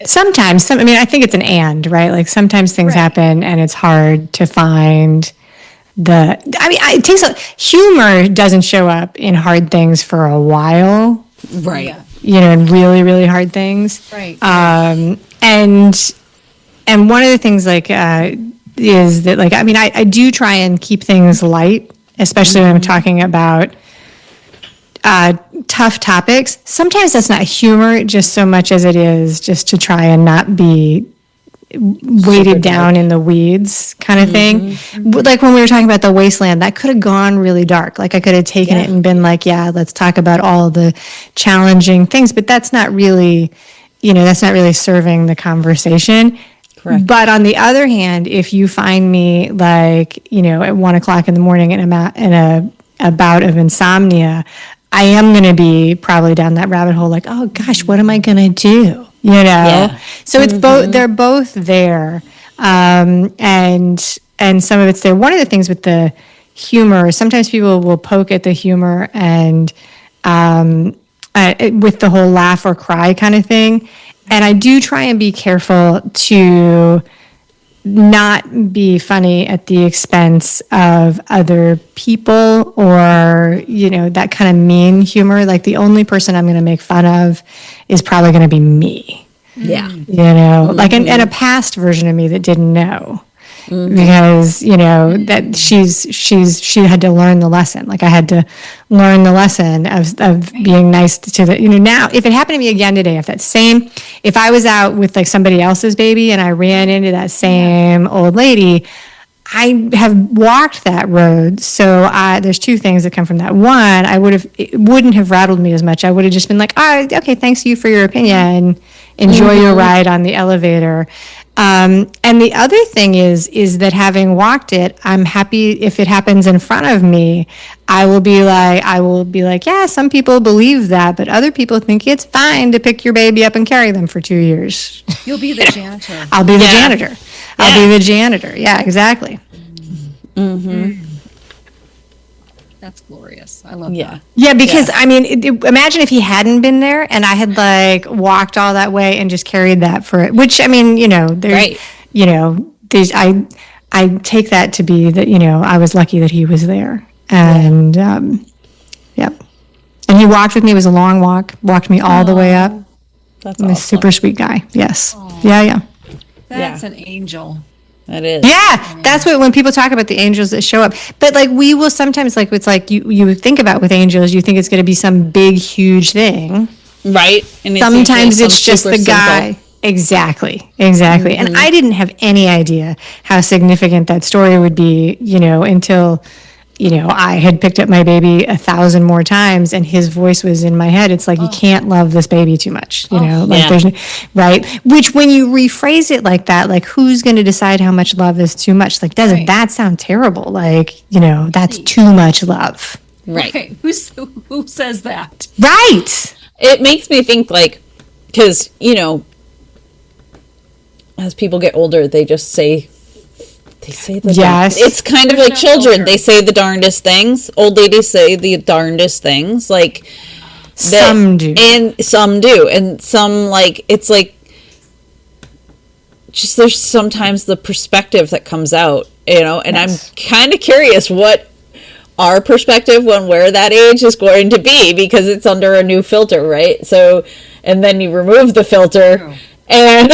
sometimes, I mean, I think it's an and, right? Like sometimes things happen and it's hard to find it takes humor doesn't show up in hard things for a while. Right. Yeah. You know, in really, really hard things. Right. And one of the things is that I do try and keep things light, especially when I'm talking about tough topics. Sometimes that's not humor just so much as it is just to try and not be weighted down in the weeds kind of thing. Like when we were talking about the wasteland, that could have gone really dark. Like I could have taken it and been like, yeah, let's talk about all the challenging things, but that's not really serving the conversation. Correct. But on the other hand, if you find me at 1:00 in the morning in a bout of insomnia, I am going to be probably down that rabbit hole like, oh gosh, what am I going to do? You know? Yeah. So it's both, they're both there. And some of it's there. One of the things with the humor, sometimes people will poke at the humor and with the whole laugh or cry kind of thing. And I do try and be careful to not be funny at the expense of other people or, that kind of mean humor. Like the only person I'm going to make fun of is probably going to be me. Yeah. Like and a past version of me that didn't know. Because that she had to learn the lesson. Like I had to learn the lesson of being nice to the now if it happened to me again today, if I was out with like somebody else's baby and I ran into that same old lady, I have walked that road. So there's two things that come from that. One, it wouldn't have rattled me as much. I would have just been like, oh, okay, thanks you for your opinion. Enjoy your ride on the elevator. And the other thing is that having walked it, I'm happy if it happens in front of me. I will be like, yeah, some people believe that, but other people think it's fine to pick your baby up and carry them for 2 years. You'll be the janitor. I'll be the janitor. I'll be the janitor. Yeah, exactly. That's glorious. I love that. Yeah, because I mean, imagine if he hadn't been there and I had like walked all that way and just carried that for it. Which I mean, there's, there's I take that to be that I was lucky that he was there, and yep. And he walked with me. It was a long walk. Walked me all the way up. That's awesome. A super sweet guy. Yes. Aww. Yeah. That's an angel. That is. Yeah, that's what when people talk about the angels that show up. But like we will sometimes it's like you think about with angels, you think it's going to be some big huge thing, right? And sometimes it's just the guy. Simple. Exactly. And I didn't have any idea how significant that story would be, until I had picked up my baby 1,000 more times and his voice was in my head. It's like, you can't love this baby too much, there's right. Which when you rephrase it like that, like who's going to decide how much love is too much? Like, doesn't that sound terrible? Like, that's too much love. Right. Okay. Who says that? Right. It makes me think because, as people get older, they just say it's kind of like children. Culture. They say the darndest things. Old ladies say the darndest things. Like some do. And some do. And some it's like just there's sometimes the perspective that comes out, and I'm kind of curious what our perspective when we're that age is going to be, because it's under a new filter, right? So, and then you remove the filter and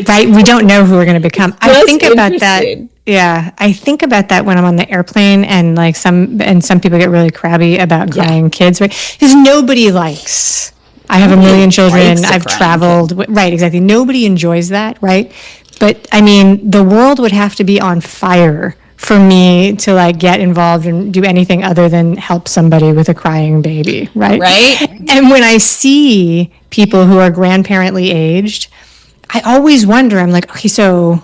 right, we don't know who we're going to become. I think about that. Yeah, I think about that when I'm on the airplane, and some people get really crabby about crying kids, right? Because nobody likes. I have a million children. I've traveled. Right, exactly. Nobody enjoys that, right? But I mean, the world would have to be on fire for me to like get involved and do anything other than help somebody with a crying baby, right? Right? And when I see people who are grandparently aged, I always wonder, I'm like, okay, so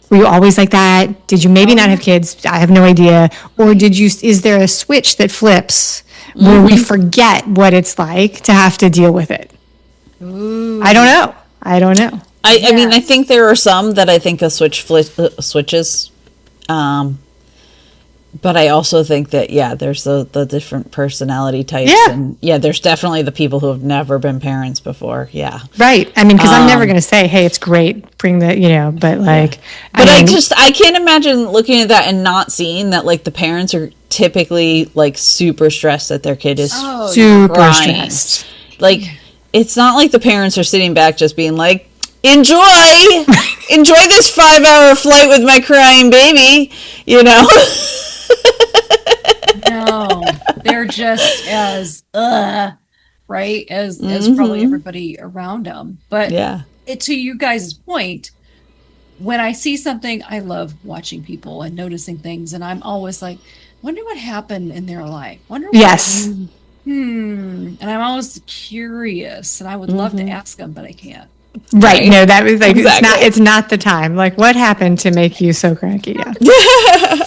were you always like that? Did you maybe not have kids? I have no idea. Or is there a switch that flips where we forget what it's like to have to deal with it? Ooh. I don't know. I mean, I think there are some that I think a switches. But I also think that, there's the different personality types. Yeah. And there's definitely the people who have never been parents before. Yeah. Right. I mean, because I'm never going to say, hey, it's great, bring the, but like. But I can't imagine looking at that and not seeing that, like, the parents are typically, like, super stressed that their kid is super crying. stressed. Like, it's not like the parents are sitting back just being like, enjoy this 5-hour flight with my crying baby, No, they're just as right as probably everybody around them. But to you guys' point, when I see something, I love watching people and noticing things, and I'm always like, wonder what happened in their life. Wonder what, and I'm always curious, and I would love to ask them, but I can't. Right. No, that was like, it's not the time. Like, what happened to make you so cranky? Yeah.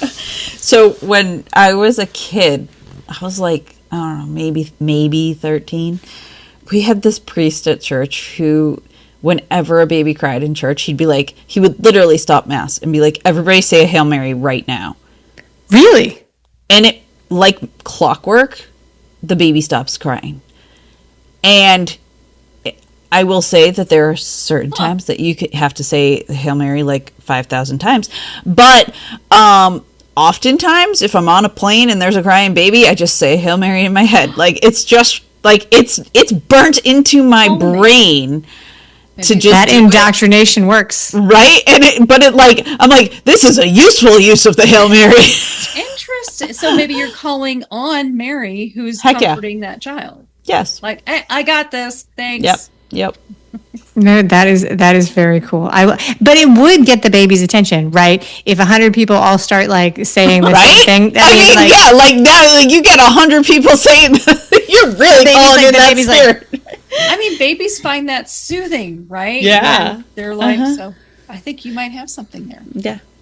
So when I was a kid, I was like, I don't know, maybe 13. We had this priest at church who, whenever a baby cried in church, he would literally stop mass and be like, everybody say a Hail Mary right now. Really? And it, like clockwork, the baby stops crying. And I will say that there are certain times that you could have to say Hail Mary like 5,000 times. But oftentimes, if I'm on a plane and there's a crying baby, I just say Hail Mary in my head. Like, it's just, like, it's burnt into my brain to just that indoctrination works. Right? But I'm like, this is a useful use of the Hail Mary. Interesting. So maybe you're calling on Mary, who's comforting that child. Yes. Like, I got this. Thanks. Yep. No, that is very cool. But it would get the baby's attention, right? If 100 people all start like saying the same thing. Now you get 100 people saying you're really calling in that spirit. I mean, babies find that soothing, right? Yeah. They're like, so I think you might have something there.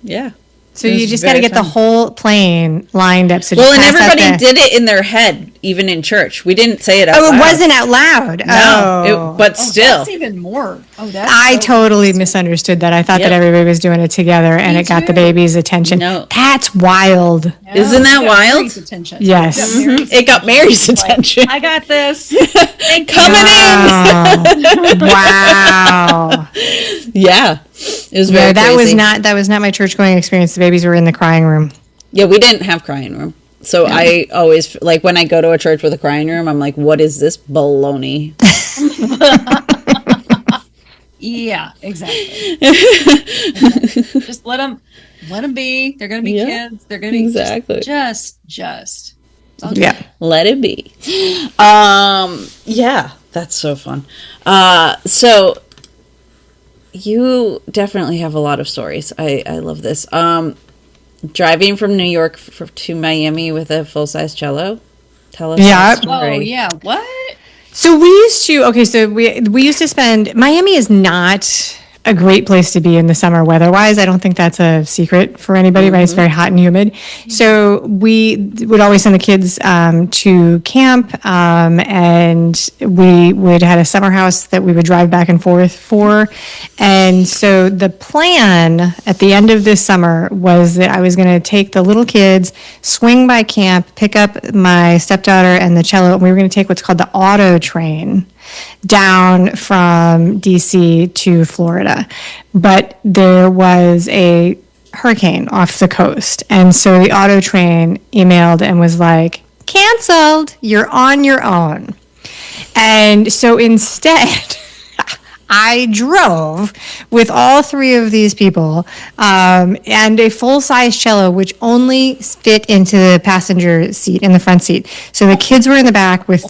Yeah. So you just got to get the whole plane lined up. And everybody did it in their head, even in church. We didn't say it out loud. Oh, it wasn't out loud. No, but still. That's even more. I totally misunderstood that. I thought that everybody was doing it together, and it got the baby's attention. No. That's wild. No, Isn't that wild? Mary's attention. Yes. It got Mary's attention. I got this. Coming in. Wow. Yeah. It was very crazy. That was not my church going experience. The babies were in the crying room. Yeah, we didn't have crying room. So I always, like, when I go to a church with a crying room, I'm like, what is this baloney? Yeah, exactly. Just let them be. They're going to be kids. They're going to be exactly. Just. Let it be. Yeah, that's so fun. So you definitely have a lot of stories. I love this. Driving from New York to Miami with a full-size cello. Tell us that story. Oh, yeah. What? So we used to spend, Miami is not a great place to be in the summer weather-wise. I don't think that's a secret for anybody, right? It's very hot and humid. So we would always send the kids to camp, and we would had a summer house that we would drive back and forth for. And so the plan at the end of this summer was that I was going to take the little kids, swing by camp, pick up my stepdaughter and the cello, and we were going to take what's called the auto train down from DC to Florida. But there was a hurricane off the coast. And so the auto train emailed and was like, canceled, you're on your own. And so instead, I drove with all three of these people and a full-size cello, which only fit into the passenger seat, in the front seat. So the kids were in the back with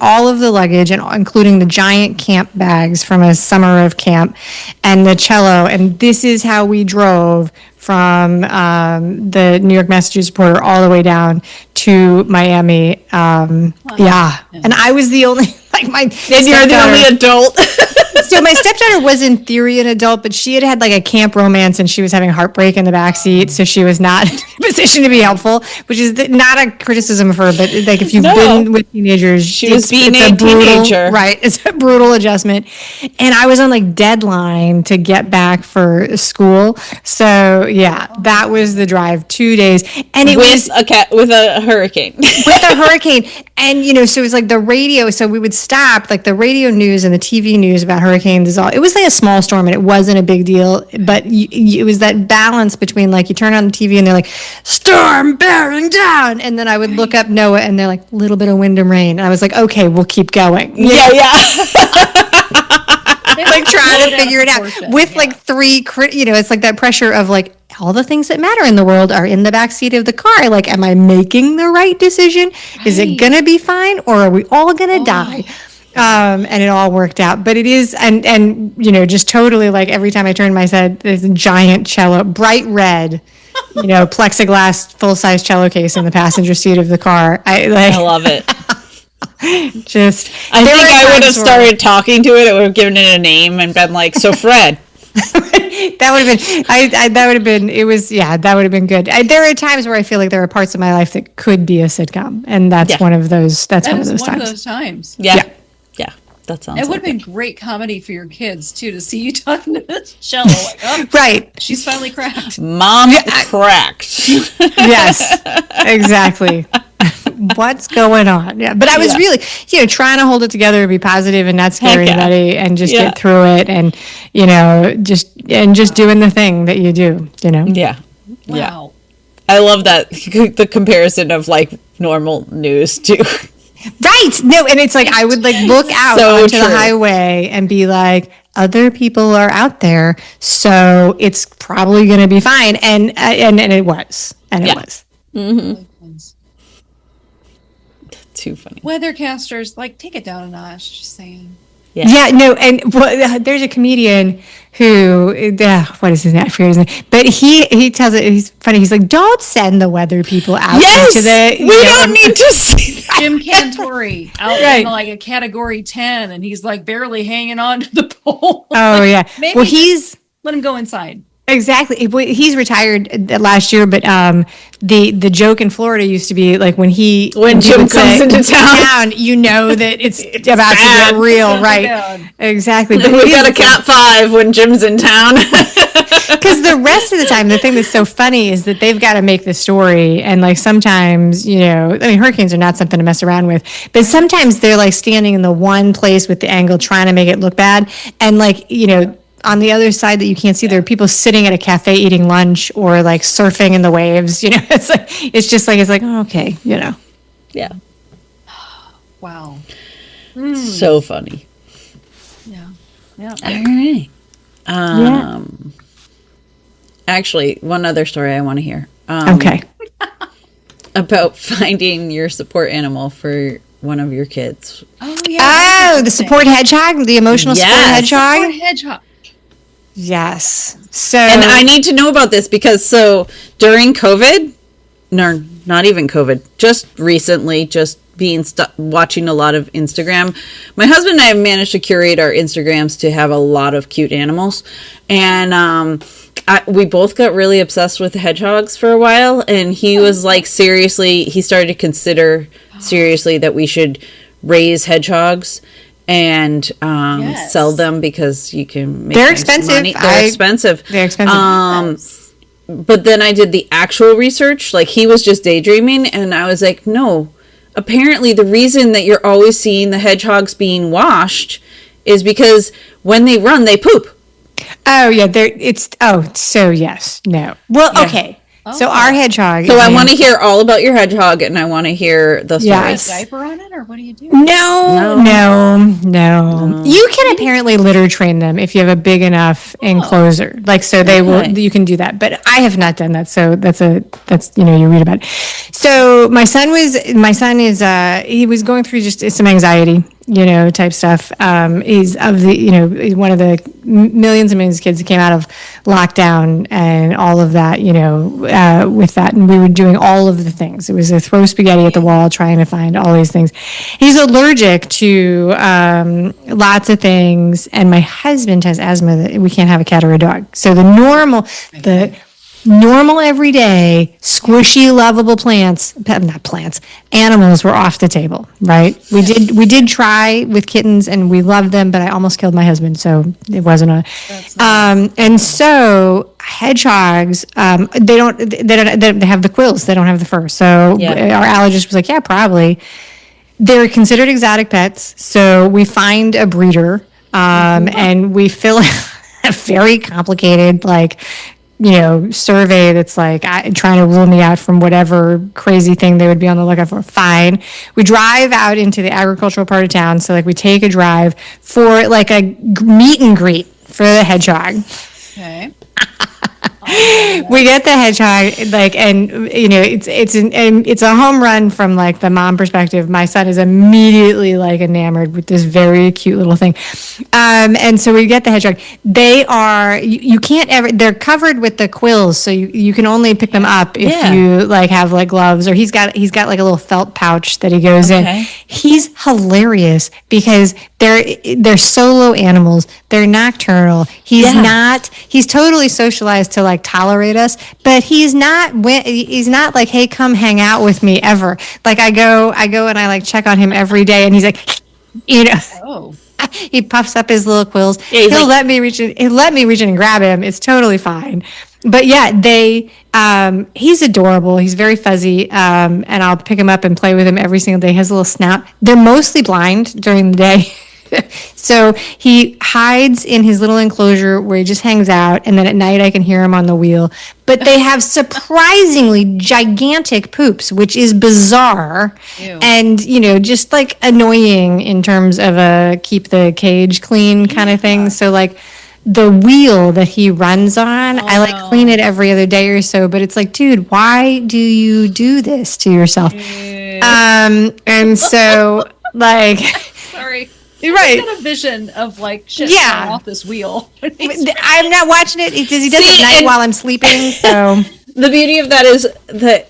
all of the luggage, and including the giant camp bags from a summer of camp, and the cello. And this is how we drove from the New York, Massachusetts border all the way down to Miami. Yeah. And I was the only, like my And you're the only adult. So my stepdaughter was in theory an adult, but she had had like a camp romance and she was having heartbreak in the backseat. So she was not in a position to be helpful, which is not a criticism of her, but like if you've been with teenagers, She was being it's a brutal, teenager. right? It's a brutal adjustment. And I was on like deadline to get back for school. So yeah, that was the drive, 2 days. And it was with a hurricane. with a hurricane. And, you know, so it was like the radio. So we would stop, like the radio news and the TV news about hurricanes is all, it was like a small storm and it wasn't a big deal. But it was that balance between like you turn on the TV and they're like, storm bearing down. And then I would look up NOAA and they're like, little bit of wind and rain. And I was like, okay, we'll keep going. Yeah. Like trying to figure it out with like it's like that pressure of like all the things that matter in the world are in the back seat of the car. Like, am I making the right decision? Is it gonna be fine, or are we all gonna die? And it all worked out. But it is, and you know, just totally like every time I turned my head, there's a giant cello, bright red, you know, plexiglass full size cello case in the passenger seat of the car. I love it. I think I would have started talking to it. I would have given it a name and been like, so Fred. That would have been, that would have been, it was, yeah, that would have been good. There are times where I feel like there are parts of my life that could be a sitcom. And that's one of those, That was one of those times. Yeah. That sounds It would have been great comedy for your kids too, to see you talking to this cello. Like, oh, right. She's finally cracked. Mom cracked. Yes, exactly. What's going on? Yeah, but I was really, you know, trying to hold it together and be positive and not scare anybody and just get through it, and you know, just doing the thing that you do, you know. Yeah. Wow. Yeah. I love that the comparison of like normal news too. Right. No, and it's like I would like look out onto the highway and be like, other people are out there, so it's probably going to be fine. And it was. And it was. Mm-hmm. Too funny. Weathercasters, like, take it down a notch, just saying. Yeah, no, and there's a comedian who, what is his name? I forget his name. But he tells it, he's funny. He's like, don't send the weather people out into the... we don't need to see that. Jim Cantori out in like a category 10, and he's like barely hanging on to the pole. Oh, yeah. Maybe well, he's... Let him go inside. Exactly. He's retired last year, but the joke in Florida used to be like when Jim comes into town, you know that it's about to get real, right? Exactly. But we got a Cat 5 when Jim's in town. Because the rest of the time, the thing that's so funny is that they've got to make the story, and like sometimes, you know, I mean, hurricanes are not something to mess around with, but sometimes they're like standing in the one place with the angle, trying to make it look bad, and like, you know, on the other side that you can't see, there are people sitting at a cafe eating lunch or like surfing in the waves. You know, it's like, oh, okay, you know. Yeah. Wow. So funny. Yeah. All right. Actually, one other story I want to hear. Okay. About finding your support animal for one of your kids. Oh, yeah. Oh, the support hedgehog, the emotional support hedgehog. Support hedgehog. Yes. So, and I need to know about this because during COVID, no, not even COVID, just recently, just being watching a lot of Instagram, my husband and I have managed to curate our Instagrams to have a lot of cute animals, and we both got really obsessed with hedgehogs for a while, and he was like, seriously, he started to consider seriously that we should raise hedgehogs and sell them because you can make they're expensive. Money. They're expensive. They're expensive. But then I did the actual research. Like, he was just daydreaming, and I was like, no. Apparently, the reason that you're always seeing the hedgehogs being washed is because when they run, they poop. Oh yeah, so yes, no. Well, okay. So our hedgehog. So I want to hear all about your hedgehog, and I want to hear the story. Yes. Diaper on it, or what do you do? No. You can apparently litter train them if you have a big enough enclosure. Like, so they will. You can do that, but I have not done that. So that's you know, you read about it. So my son is he was going through just some anxiety, type stuff. He's of the, one of the millions and millions of kids that came out of lockdown and all of that, with that. And we were doing all of the things. It was a throw spaghetti at the wall, trying to find all these things. He's allergic to lots of things. And my husband has asthma that we can't have a cat or a dog. So the normal everyday squishy lovable animals were off the table, right? We did try with kittens and we loved them, but I almost killed my husband, so it wasn't and so hedgehogs, they have the quills, they don't have the fur. So our allergist was like, yeah, probably. They're considered exotic pets, so we find a breeder and we fill a very complicated survey that's trying to rule me out from whatever crazy thing they would be on the lookout for. Fine. We drive out into the agricultural part of town. So we take a drive for a meet and greet for the hedgehog. Okay. We get the hedgehog, it's a home run from the mom perspective. My son is immediately enamored with this very cute little thing. And so we get the hedgehog. They are, you can't ever, they're covered with the quills, so you can only pick them up if you have gloves, or he's got a little felt pouch that he goes in. He's hilarious because they're solo animals. They're nocturnal. He's totally socialized to tolerate us, but he's not hey, come hang out with me ever. I go and I check on him every day, and he's he puffs up his little quills. He'll let me reach in and grab him. It's totally fine. But he's adorable. He's very fuzzy, and I'll pick him up and play with him every single day. He has a little snout. They're mostly blind during the day. So he hides in his little enclosure where he just hangs out, and then at night I can hear him on the wheel. But they have surprisingly gigantic poops, which is bizarre. Ew. And, just annoying in terms of a keep the cage clean kind of thing. So the wheel that he runs on, I clean it every other day or so, but it's dude, why do you do this to yourself? And so sorry. You're right. I've got a vision of shit falling off this wheel. I'm not watching it because he does it at night while I'm sleeping. So the beauty of that is that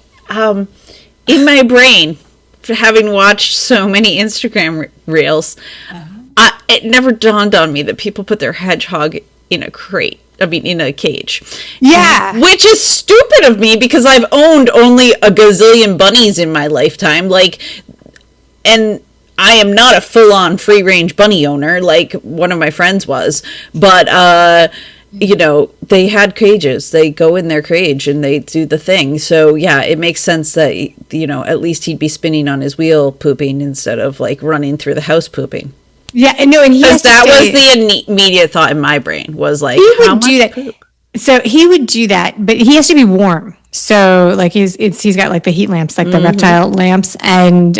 in my brain, for having watched so many Instagram reels, it never dawned on me that people put their hedgehog in a crate. In a cage. Yeah. Which is stupid of me because I've owned only a gazillion bunnies in my lifetime. And I am not a full-on free-range bunny owner like one of my friends was, but they had cages. They go in their cage and they do the thing. So it makes sense that at least he'd be spinning on his wheel pooping instead of running through the house pooping. Yeah, no, and was the immediate thought in my brain was he would do that. Poop? So he would do that, but he has to be warm. So he's got the heat lamps, the reptile lamps, and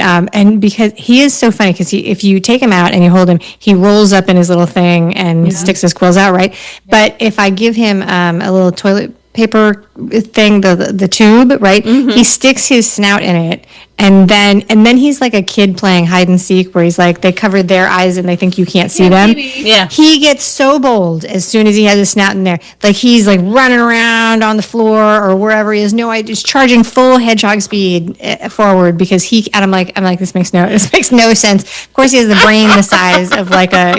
because he is so funny because if you take him out and you hold him, he rolls up in his little thing and sticks his quills out, right? But if I give him a little toilet paper thing, the tube, right? He sticks his snout in it. And then he's like a kid playing hide and seek where he's they covered their eyes and they think you can't see them. Maybe. Yeah. He gets so bold as soon as he has his snout in there. He's running around on the floor or wherever he is. No, he's charging full hedgehog speed forward because and I'm like, this makes no sense. Of course he has the brain the size of a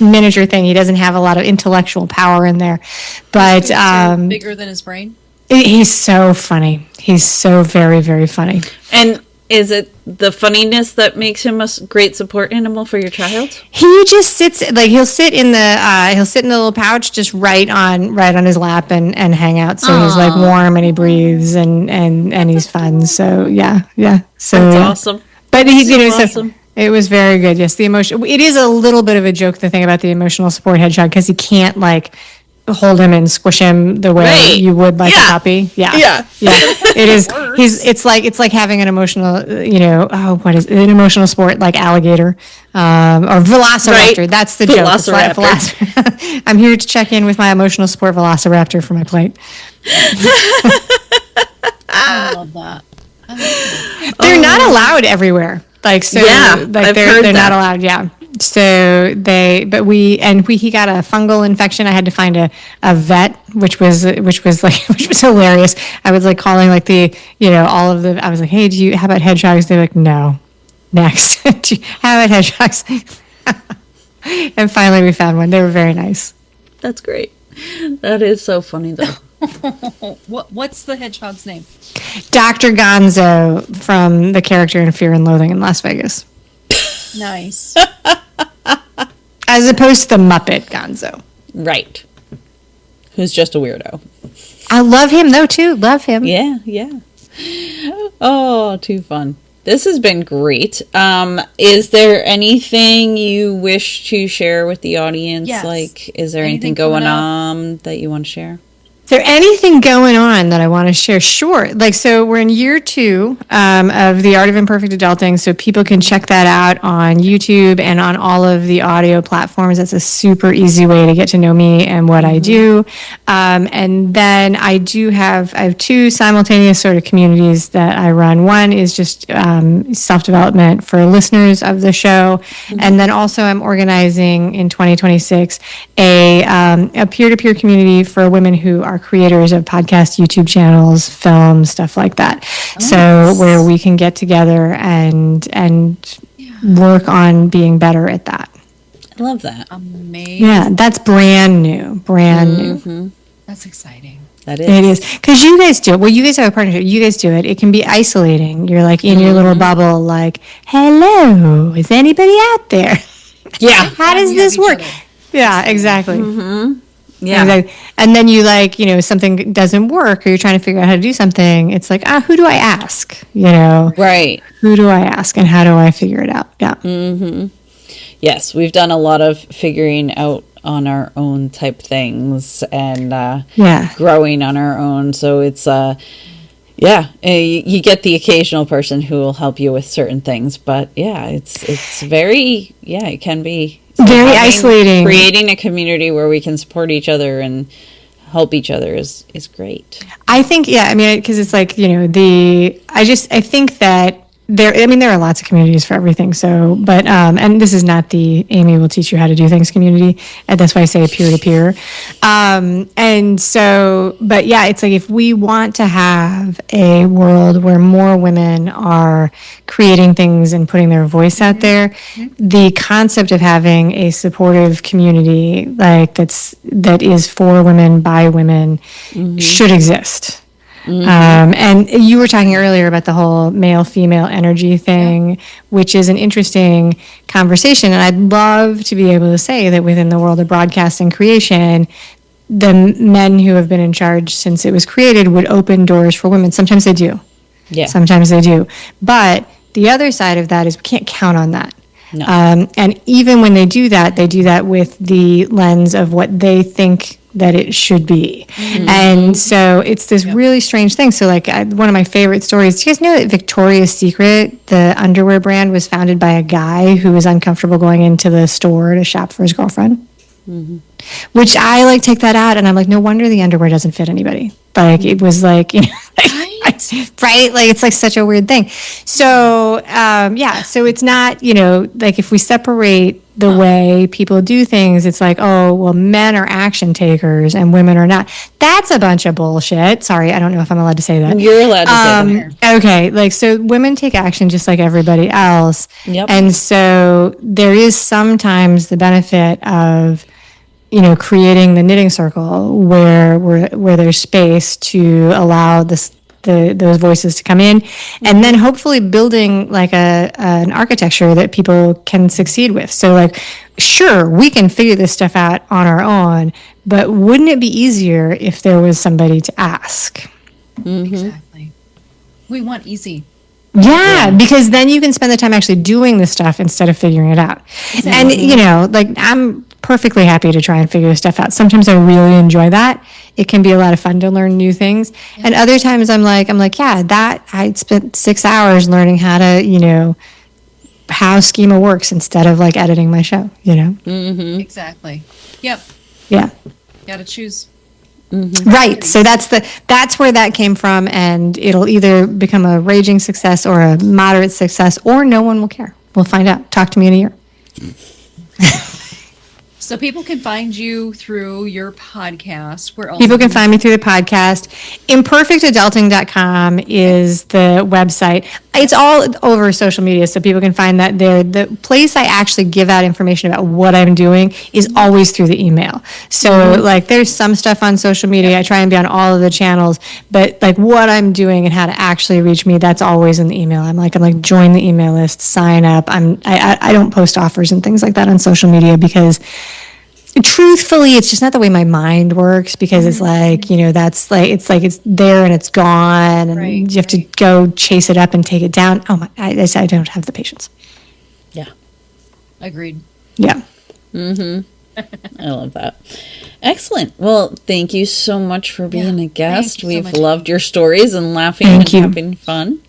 miniature thing. He doesn't have a lot of intellectual power in there. But bigger than his brain. He's so funny. He's so very, very funny. And is it the funniness that makes him a great support animal for your child? He just sits he'll sit in the little pouch just right on his lap and hang out. So he's warm and he breathes and he's fun. So yeah. So that's awesome. But he's awesome. It was very good. Yes, the emotion. It is a little bit of a joke, the thing about the emotional support hedgehog, because he can't hold him and squish him the way you would a puppy. Yeah. It is. It's like having an emotional, what is it? An emotional sport like alligator, or velociraptor. Right. That's the joke. Velociraptor. I'm here to check in with my emotional sport velociraptor for my plate. I love that. They're not allowed everywhere. Like, so, Yeah, like I've they're heard not that. allowed. Yeah. So he got a fungal infection. I had to find a vet, which was which was hilarious. I was like calling like all of the, I was like, hey, how about hedgehogs? They're like, no. Next. How about hedgehogs? And finally we found one. They were very nice. That's great. That is so funny, though. What's the hedgehog's name? Dr. Gonzo from the character in Fear and Loathing in Las Vegas. Nice. As opposed to the Muppet Gonzo. Right. Who's just a weirdo. I love him though too. Love him. Yeah, yeah. Oh, too fun. This has been great. Is there anything you wish to share with the audience? Yes. Like, is there Anything anything going coming up? on that you want to share? Is there anything going on that I want to share? Sure. Like, so we're in year 2 of the Art of Imperfect Adulting, so people can check that out on YouTube and on all of the audio platforms. That's a super easy way to get to know me and what I do. And then I have 2 simultaneous sort of communities that I run. One is just self-development for listeners of the show. And then also I'm organizing in 2026 a peer-to-peer community for women who are creators of podcasts, YouTube channels, films, stuff like that. So where we can get together and work on being better at that. I love that. Amazing. Yeah, that's brand new. That's exciting. That It is. is. Because you guys do it. Well, you guys have a partnership. You guys do it. It can be isolating. You're like in your little bubble, like, hello, is anybody out there? Yeah. How does we have this each work? other. Yeah, exactly. Yeah. Exactly. And then you something doesn't work or you're trying to figure out how to do something. It's like, who do I ask? Right. Who do I ask and how do I figure it out? Yeah. Yes, we've done a lot of figuring out on our own type things and growing on our own. So it's you get the occasional person who will help you with certain things, but it's very it can be Very isolating. Creating a community where we can support each other and help each other is great. I think, because it's like, I think that there are lots of communities for everything. So, but, and this is not the Amy will teach you how to do things community. And that's why I say peer to peer. And so, but yeah, it's like if we want to have a world where more women are creating things and putting their voice out there, the concept of having a supportive community that is for women by women should exist. And you were talking earlier about the whole male-female energy thing, which is an interesting conversation. And I'd love to be able to say that within the world of broadcasting creation, the men who have been in charge since it was created would open doors for women. Sometimes they do. Yeah. Sometimes they do. But the other side of that is we can't count on that. No. And even when they do that with the lens of what they think that it should be. And so it's this really strange thing. So like one of my favorite stories, do you guys know that Victoria's Secret, the underwear brand, was founded by a guy who was uncomfortable going into the store to shop for his girlfriend? Which I take that out and I'm like, no wonder the underwear doesn't fit anybody. Like it was like, right? Like it's like such a weird thing. So, so it's not, if we separate the way people do things, it's like, oh, well, men are action takers and women are not. That's a bunch of bullshit. Sorry, I don't know if I'm allowed to say that. You're allowed to say that. Okay, so women take action just like everybody else. Yep. And so there is sometimes the benefit of creating the knitting circle where there's space to allow those voices to come in, and then hopefully building like an architecture that people can succeed with. So sure, we can figure this stuff out on our own, but wouldn't it be easier if there was somebody to ask? Exactly. We want easy. Yeah, because then you can spend the time actually doing the stuff instead of figuring it out. Exactly. And, I'm perfectly happy to try and figure this stuff out. Sometimes I really enjoy that. It can be a lot of fun to learn new things. Yeah. And other times I'm like, I spent 6 hours learning how to, how schema works instead of editing my show, Exactly. Yep. Yeah. Got to choose. Right. So that's where that came from, and it'll either become a raging success or a moderate success, or no one will care. We'll find out. Talk to me in a year. So people can find you through your podcast. Where else? People can find me through the podcast. Imperfectadulting.com is the website. It's all over social media, so people can find that there. The place I actually give out information about what I'm doing is always through the email. So like there's some stuff on social media. I try and be on all of the channels, but like what I'm doing and how to actually reach me, that's always in the email. I'm like join the email list, sign up. I don't post offers and things like that on social media because truthfully, it's just not the way my mind works, because it's like, that's like, it's there and it's gone, and you have to go chase it up and take it down. Oh my, I don't have the patience. Yeah. Agreed. Yeah. I love that. Excellent. Well, thank you so much for being a guest. So We've much. loved your stories and laughing Thank and you. having fun.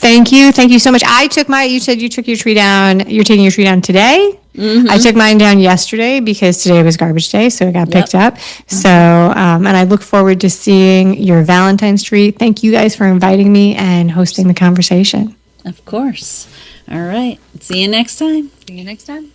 Thank you so much. You said you took your tree down. You're taking your tree down today. I took mine down yesterday because today was garbage day, so it got picked up. So, and I look forward to seeing your Valentine's tree. Thank you guys for inviting me and hosting the conversation. Of course. All right. See you next time. See you next time.